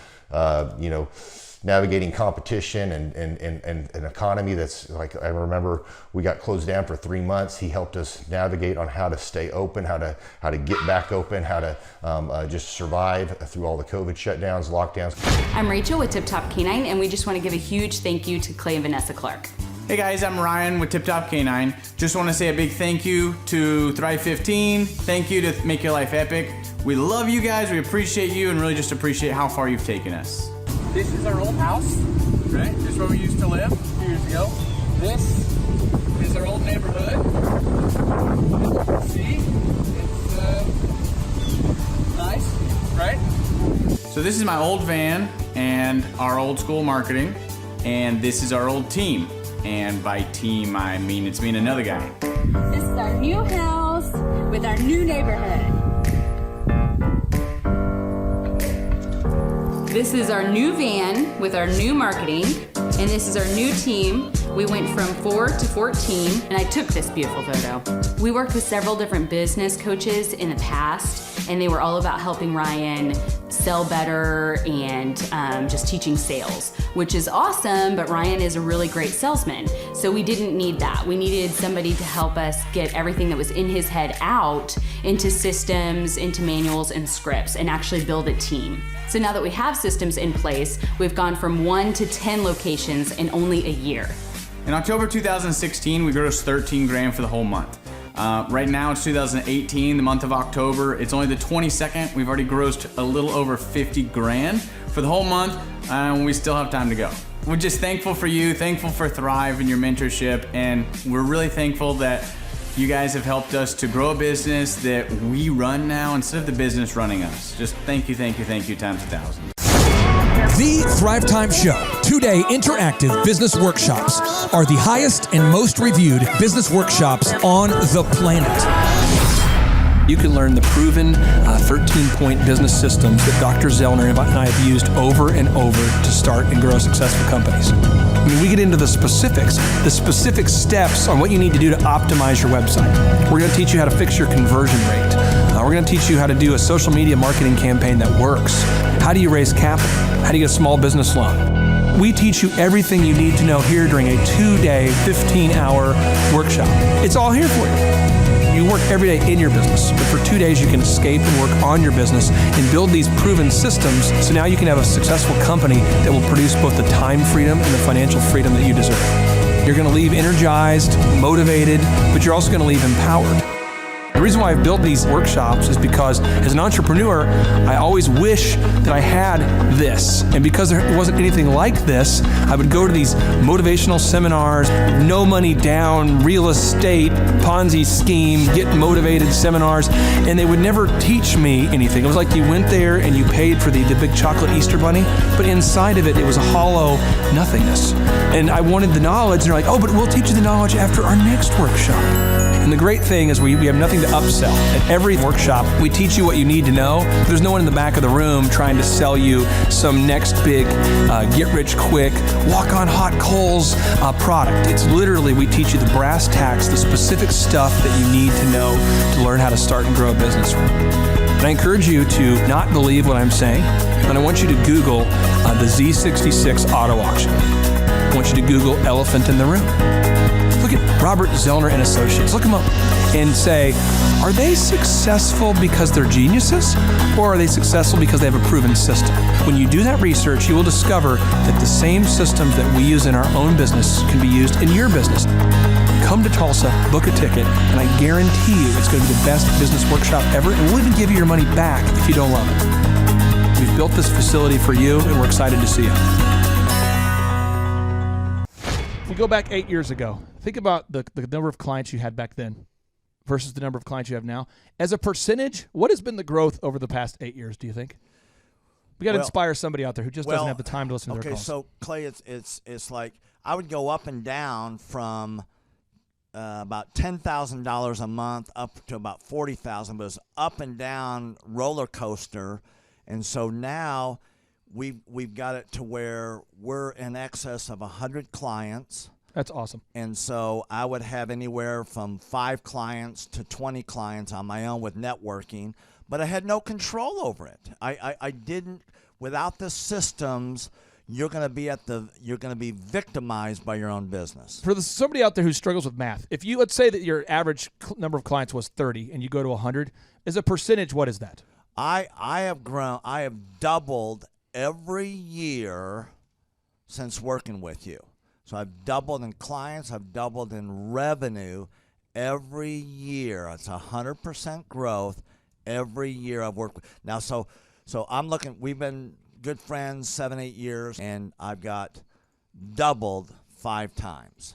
navigating competition and an economy that's like, I remember we got closed down for 3 months. He helped us navigate on how to stay open, how to get back open, how to just survive through all the COVID shutdowns, lockdowns. I'm Rachel with Tip Top Canine, and we just want to give a huge thank you to Clay and Vanessa Clark. Hey guys, I'm Ryan with Tip Top Canine. Just want to say a big thank you to Thrive 15. Thank you to Make Your Life Epic. We love you guys, we appreciate you, and really just appreciate how far you've taken us. This is our old house, right? This is where we used to live a few years ago. This is our old neighborhood. See? It's nice, right? So this is my old van and our old school marketing, and this is our old team. And by team, I mean it's me and another guy. This is our new house with our new neighborhood. This is our new van with our new marketing, and this is our new team. We went from 4 to 14, and I took this beautiful photo. We worked with several different business coaches in the past, and they were all about helping Ryan sell better and just teaching sales, which is awesome, but Ryan is a really great salesman. So we didn't need that. We needed somebody to help us get everything that was in his head out into systems, into manuals and scripts, and actually build a team. So now that we have systems in place, we've gone from 1 to 10 locations in only a year. In October 2016, we grossed 13 grand for the whole month. Right now it's 2018, the month of October. It's only the 22nd. We've already grossed a little over 50 grand for the whole month, and we still have time to go. We're just thankful for you, thankful for Thrive and your mentorship, and we're really thankful that you guys have helped us to grow a business that we run now instead of the business running us. Just thank you times 1,000. The Thrive Time Show 2-day interactive business workshops are the highest and most reviewed business workshops on the planet. You can learn the proven 13-point business systems that Dr. Zellner and I have used over and over to start and grow successful companies. I mean, we get into the specific steps on what you need to do to optimize your website. We're going to teach you how to fix your conversion rate. We're going to teach you how to do a social media marketing campaign that works. How do you raise capital? How do you get a small business loan? We teach you everything you need to know here during a 2-day, 15-hour workshop. It's all here for you. You work every day in your business, but for 2 days you can escape and work on your business and build these proven systems so now you can have a successful company that will produce both the time freedom and the financial freedom that you deserve. You're going to leave energized, motivated, but you're also going to leave empowered. The reason why I've built these workshops is because as an entrepreneur, I always wish that I had this. And because there wasn't anything like this, I would go to these motivational seminars, no money down, real estate, Ponzi scheme, get motivated seminars, and they would never teach me anything. It was like you went there and you paid for the big chocolate Easter bunny, but inside of it, it was a hollow nothingness. And I wanted the knowledge, and they're like, oh, but we'll teach you the knowledge after our next workshop. And the great thing is we have nothing to upsell. At every workshop, we teach you what you need to know. There's no one in the back of the room trying to sell you some next big get-rich-quick, walk-on-hot-coals product. It's literally, we teach you the brass tacks, the specific stuff that you need to know to learn how to start and grow a business. And I encourage you to not believe what I'm saying, and I want you to Google the Z66 auto auction. I want you to Google elephant in the room. Look at Robert Zellner and Associates. Look them up and say, are they successful because they're geniuses, or are they successful because they have a proven system? When you do that research, you will discover that the same systems that we use in our own business can be used in your business. Come to Tulsa, book a ticket, and I guarantee you it's going to be the best business workshop ever, and we'll even give you your money back if you don't love it. We've built this facility for you, and we're excited to see you. If we go back 8 years ago, think about the number of clients you had back then versus the number of clients you have now. As a percentage, what has been the growth over the past 8 years, do you think? We got to inspire somebody out there who just doesn't have the time to listen to their calls. Okay, so Clay, it's like I would go up and down from about $10,000 a month up to about $40,000, but it's up and down roller coaster, and so now we've got it to where we're in excess of 100 clients. That's awesome. And so I would have anywhere from 5 clients to 20 clients on my own with networking, but I had no control over it. I didn't. Without the systems, you're going to be victimized by your own business. For somebody out there who struggles with math, if you, let's say that your average number of clients was 30 and you go to 100, as a percentage, what is that? I have doubled every year since working with you. So I've doubled in clients, I've doubled in revenue every year. It's 100% growth every year I've worked with. Now, so I'm looking, we've been good friends 7-8 years, and I've got doubled 5 times.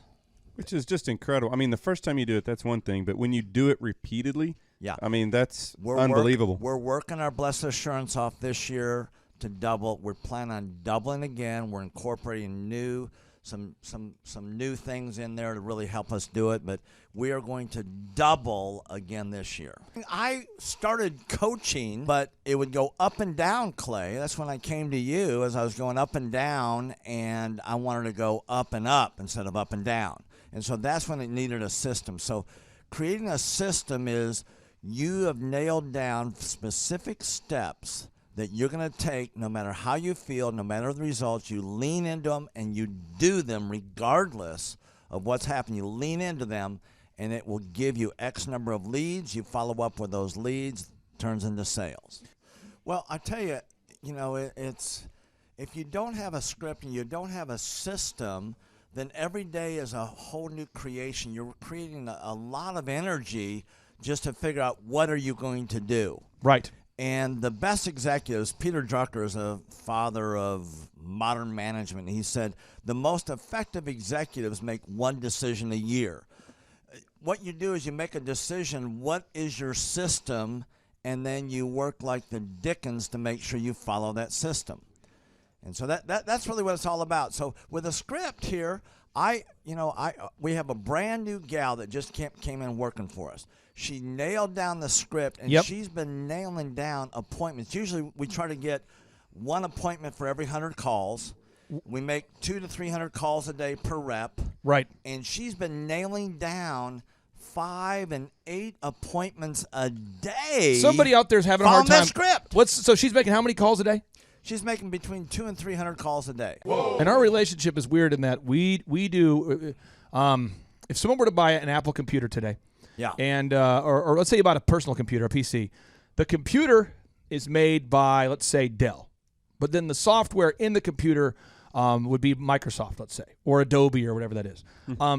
Which is just incredible. I mean, the first time you do it, that's one thing, but when you do it repeatedly, yeah, I mean, that's unbelievable. We're working our Blessed Assurance off this year to double. We're planning on doubling again. We're incorporating some new things in there to really help us do it, but we are going to double again this year. I started coaching, but it would go up and down, Clay. That's when I came to you, as I was going up and down, and I wanted to go up and up instead of up and down. And so that's when it needed a system. So creating a system is you have nailed down specific steps that you're going to take no matter how you feel, no matter the results. You lean into them and you do them regardless of what's happening. You lean into them and it will give you X number of leads. You follow up with those leads, turns into sales. Well, I tell you, it's if you don't have a script and you don't have a system, then every day is a whole new creation. You're creating a lot of energy just to figure out what are you going to do. Right. And the best executives, Peter Drucker is a father of modern management. He said, the most effective executives make one decision a year. What you do is you make a decision, what is your system, and then you work like the Dickens to make sure you follow that system. And so that's really what it's all about. So with a script here, we have a brand new gal that just came in working for us. She nailed down the script, and she's been nailing down appointments. Usually we try to get one appointment for every 100 calls. We make 200 to 300 calls a day per rep. Right. And she's been nailing down 5 and 8 appointments a day. Somebody out there's having a hard time. That script. So she's making how many calls a day? She's making between 200 and 300 calls a day. Whoa. And our relationship is weird in that we do. If someone were to buy an Apple computer today, and or let's say about a personal computer, a PC, the computer is made by, let's say, Dell, but then the software in the computer would be Microsoft, let's say, or Adobe or whatever that is.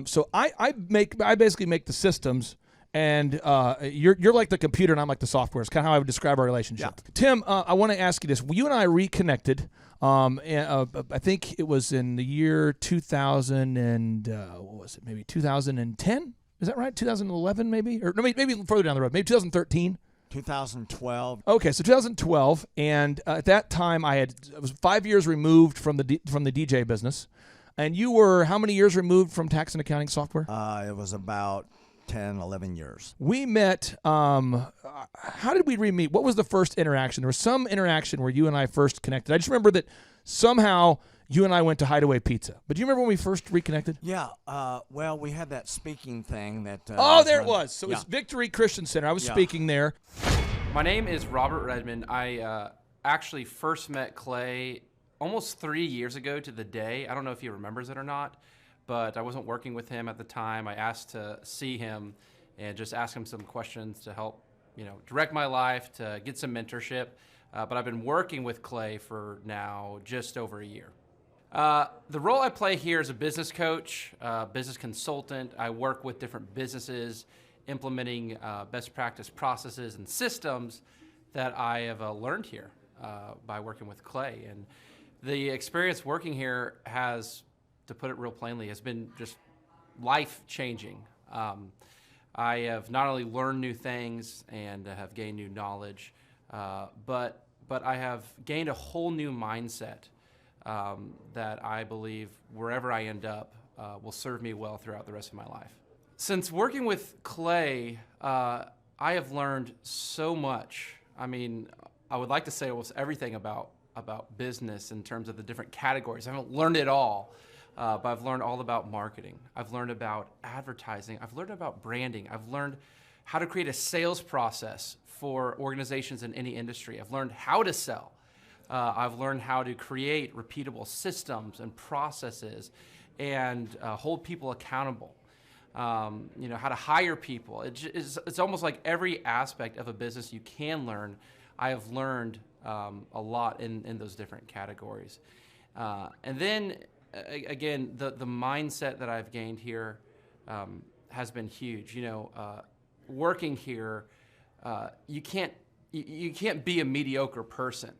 So I basically make the systems, and you're like the computer and I'm like the software. It's kind of how I would describe our relationship. Yeah. Tim, I want to ask you this. You and I reconnected. I think it was in the year 2000 and what was it? Maybe 2010. Is that right? 2011, maybe, or no, maybe further down the road. Maybe 2013. 2012. Okay, so 2012, and at that time I was 5 years removed from the DJ business, and you were how many years removed from tax and accounting software? It was about 10, 11 years. We met. How did we re-meet? What was the first interaction? There was some interaction where you and I first connected. I just remember that somehow you and I went to Hideaway Pizza. But do you remember when we first reconnected? Yeah. Well, we had that speaking thing that. There it was. So it was Victory Christian Center. I was speaking there. My name is Robert Redmond. I actually first met Clay almost 3 years ago to the day. I don't know if he remembers it or not, but I wasn't working with him at the time. I asked to see him and just ask him some questions to help, direct my life, to get some mentorship. But I've been working with Clay for now just over a year. The role I play here is a business coach, business consultant. I work with different businesses implementing best practice processes and systems that I have learned here by working with Clay. And the experience working here has, to put it real plainly, has been just life-changing. I have not only learned new things and have gained new knowledge, but I have gained a whole new mindset that I believe wherever I end up will serve me well throughout the rest of my life. Since working with Clay, I have learned so much. I mean, I would like to say almost everything about business in terms of the different categories. I haven't learned it all, but I've learned all about marketing. I've learned about advertising. I've learned about branding. I've learned how to create a sales process for organizations in any industry. I've learned how to sell. I've learned how to create repeatable systems and processes and hold people accountable. How to hire people. It's almost like every aspect of a business you can learn. I have learned a lot in those different categories. And then, again, the mindset that I've gained here has been huge. Working here, you can't be a mediocre person.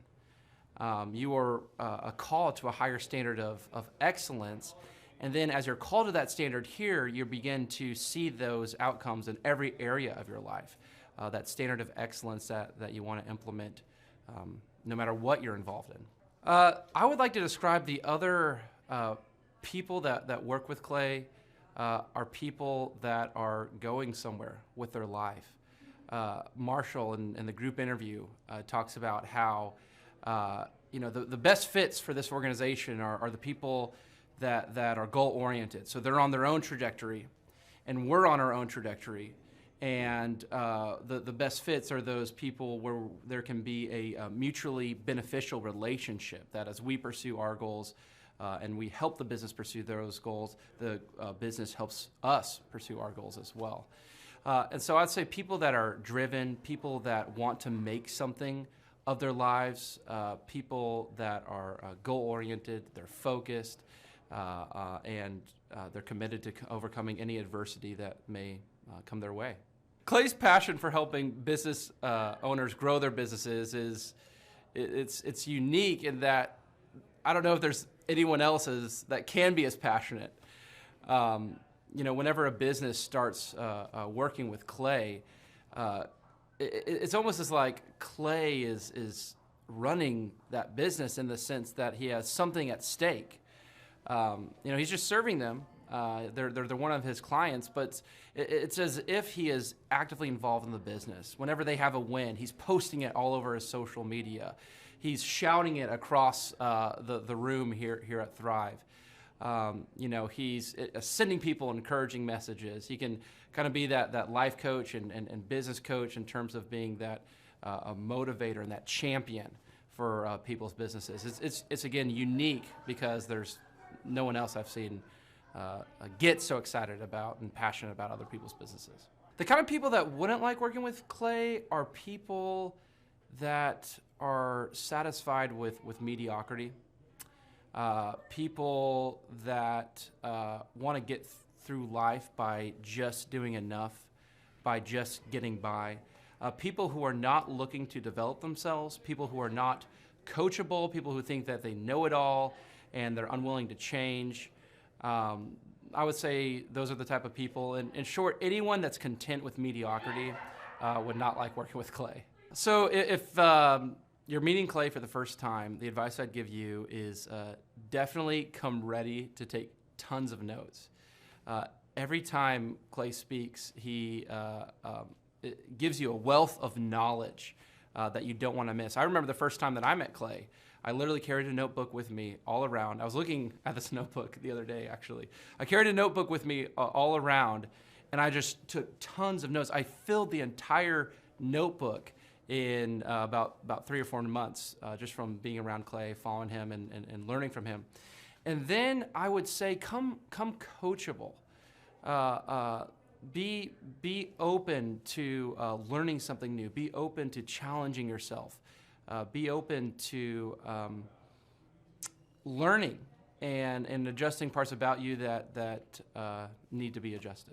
You are a call to a higher standard of excellence. And then as you're called to that standard here, you begin to see those outcomes in every area of your life, that standard of excellence that you want to implement no matter what you're involved in. I would like to describe the other people that work with Clay are people that are going somewhere with their life. Marshall in the group interview talks about how the best fits for this organization are the people that are goal-oriented. So they're on their own trajectory, and we're on our own trajectory. And the best fits are those people where there can be a mutually beneficial relationship, that as we pursue our goals and we help the business pursue those goals, the business helps us pursue our goals as well. And so I'd say people that are driven, people that want to make something of their lives, people that are goal-oriented, they're focused, and they're committed to overcoming any adversity that may come their way. Clay's passion for helping business owners grow their businesses it's unique in that I don't know if there's anyone else that can be as passionate. Whenever a business starts working with Clay, it's almost as like Clay is running that business in the sense that he has something at stake. He's just serving them, They're one of his clients, but it's as if he is actively involved in the business. Whenever they have a win, he's posting it all over his social media. He's shouting it across the room here at Thrive. He's sending people encouraging messages. He can kind of be that life coach and business coach in terms of being that a motivator and that champion for people's businesses. It's again unique because there's no one else I've seen get so excited about and passionate about other people's businesses. The kind of people that wouldn't like working with Clay are people that are satisfied with mediocrity. People that want to get through life by just doing enough, by just getting by. People who are not looking to develop themselves, people who are not coachable, people who think that they know it all and they're unwilling to change. I would say those are the type of people. In short, anyone that's content with mediocrity would not like working with Clay. So if you're meeting Clay for the first time, the advice I'd give you is definitely come ready to take tons of notes. Every time Clay speaks, he it gives you a wealth of knowledge that you don't want to miss. I remember the first time that I met Clay, I literally carried a notebook with me all around. I was looking at this notebook the other day, actually. I carried a notebook with me all around, and I just took tons of notes. I filled the entire notebook in about 3 or 4 months, just from being around Clay, following him, and learning from him. And then I would say, come coachable. Be open to learning something new. Be open to challenging yourself. Be open to learning and adjusting parts about you that need to be adjusted.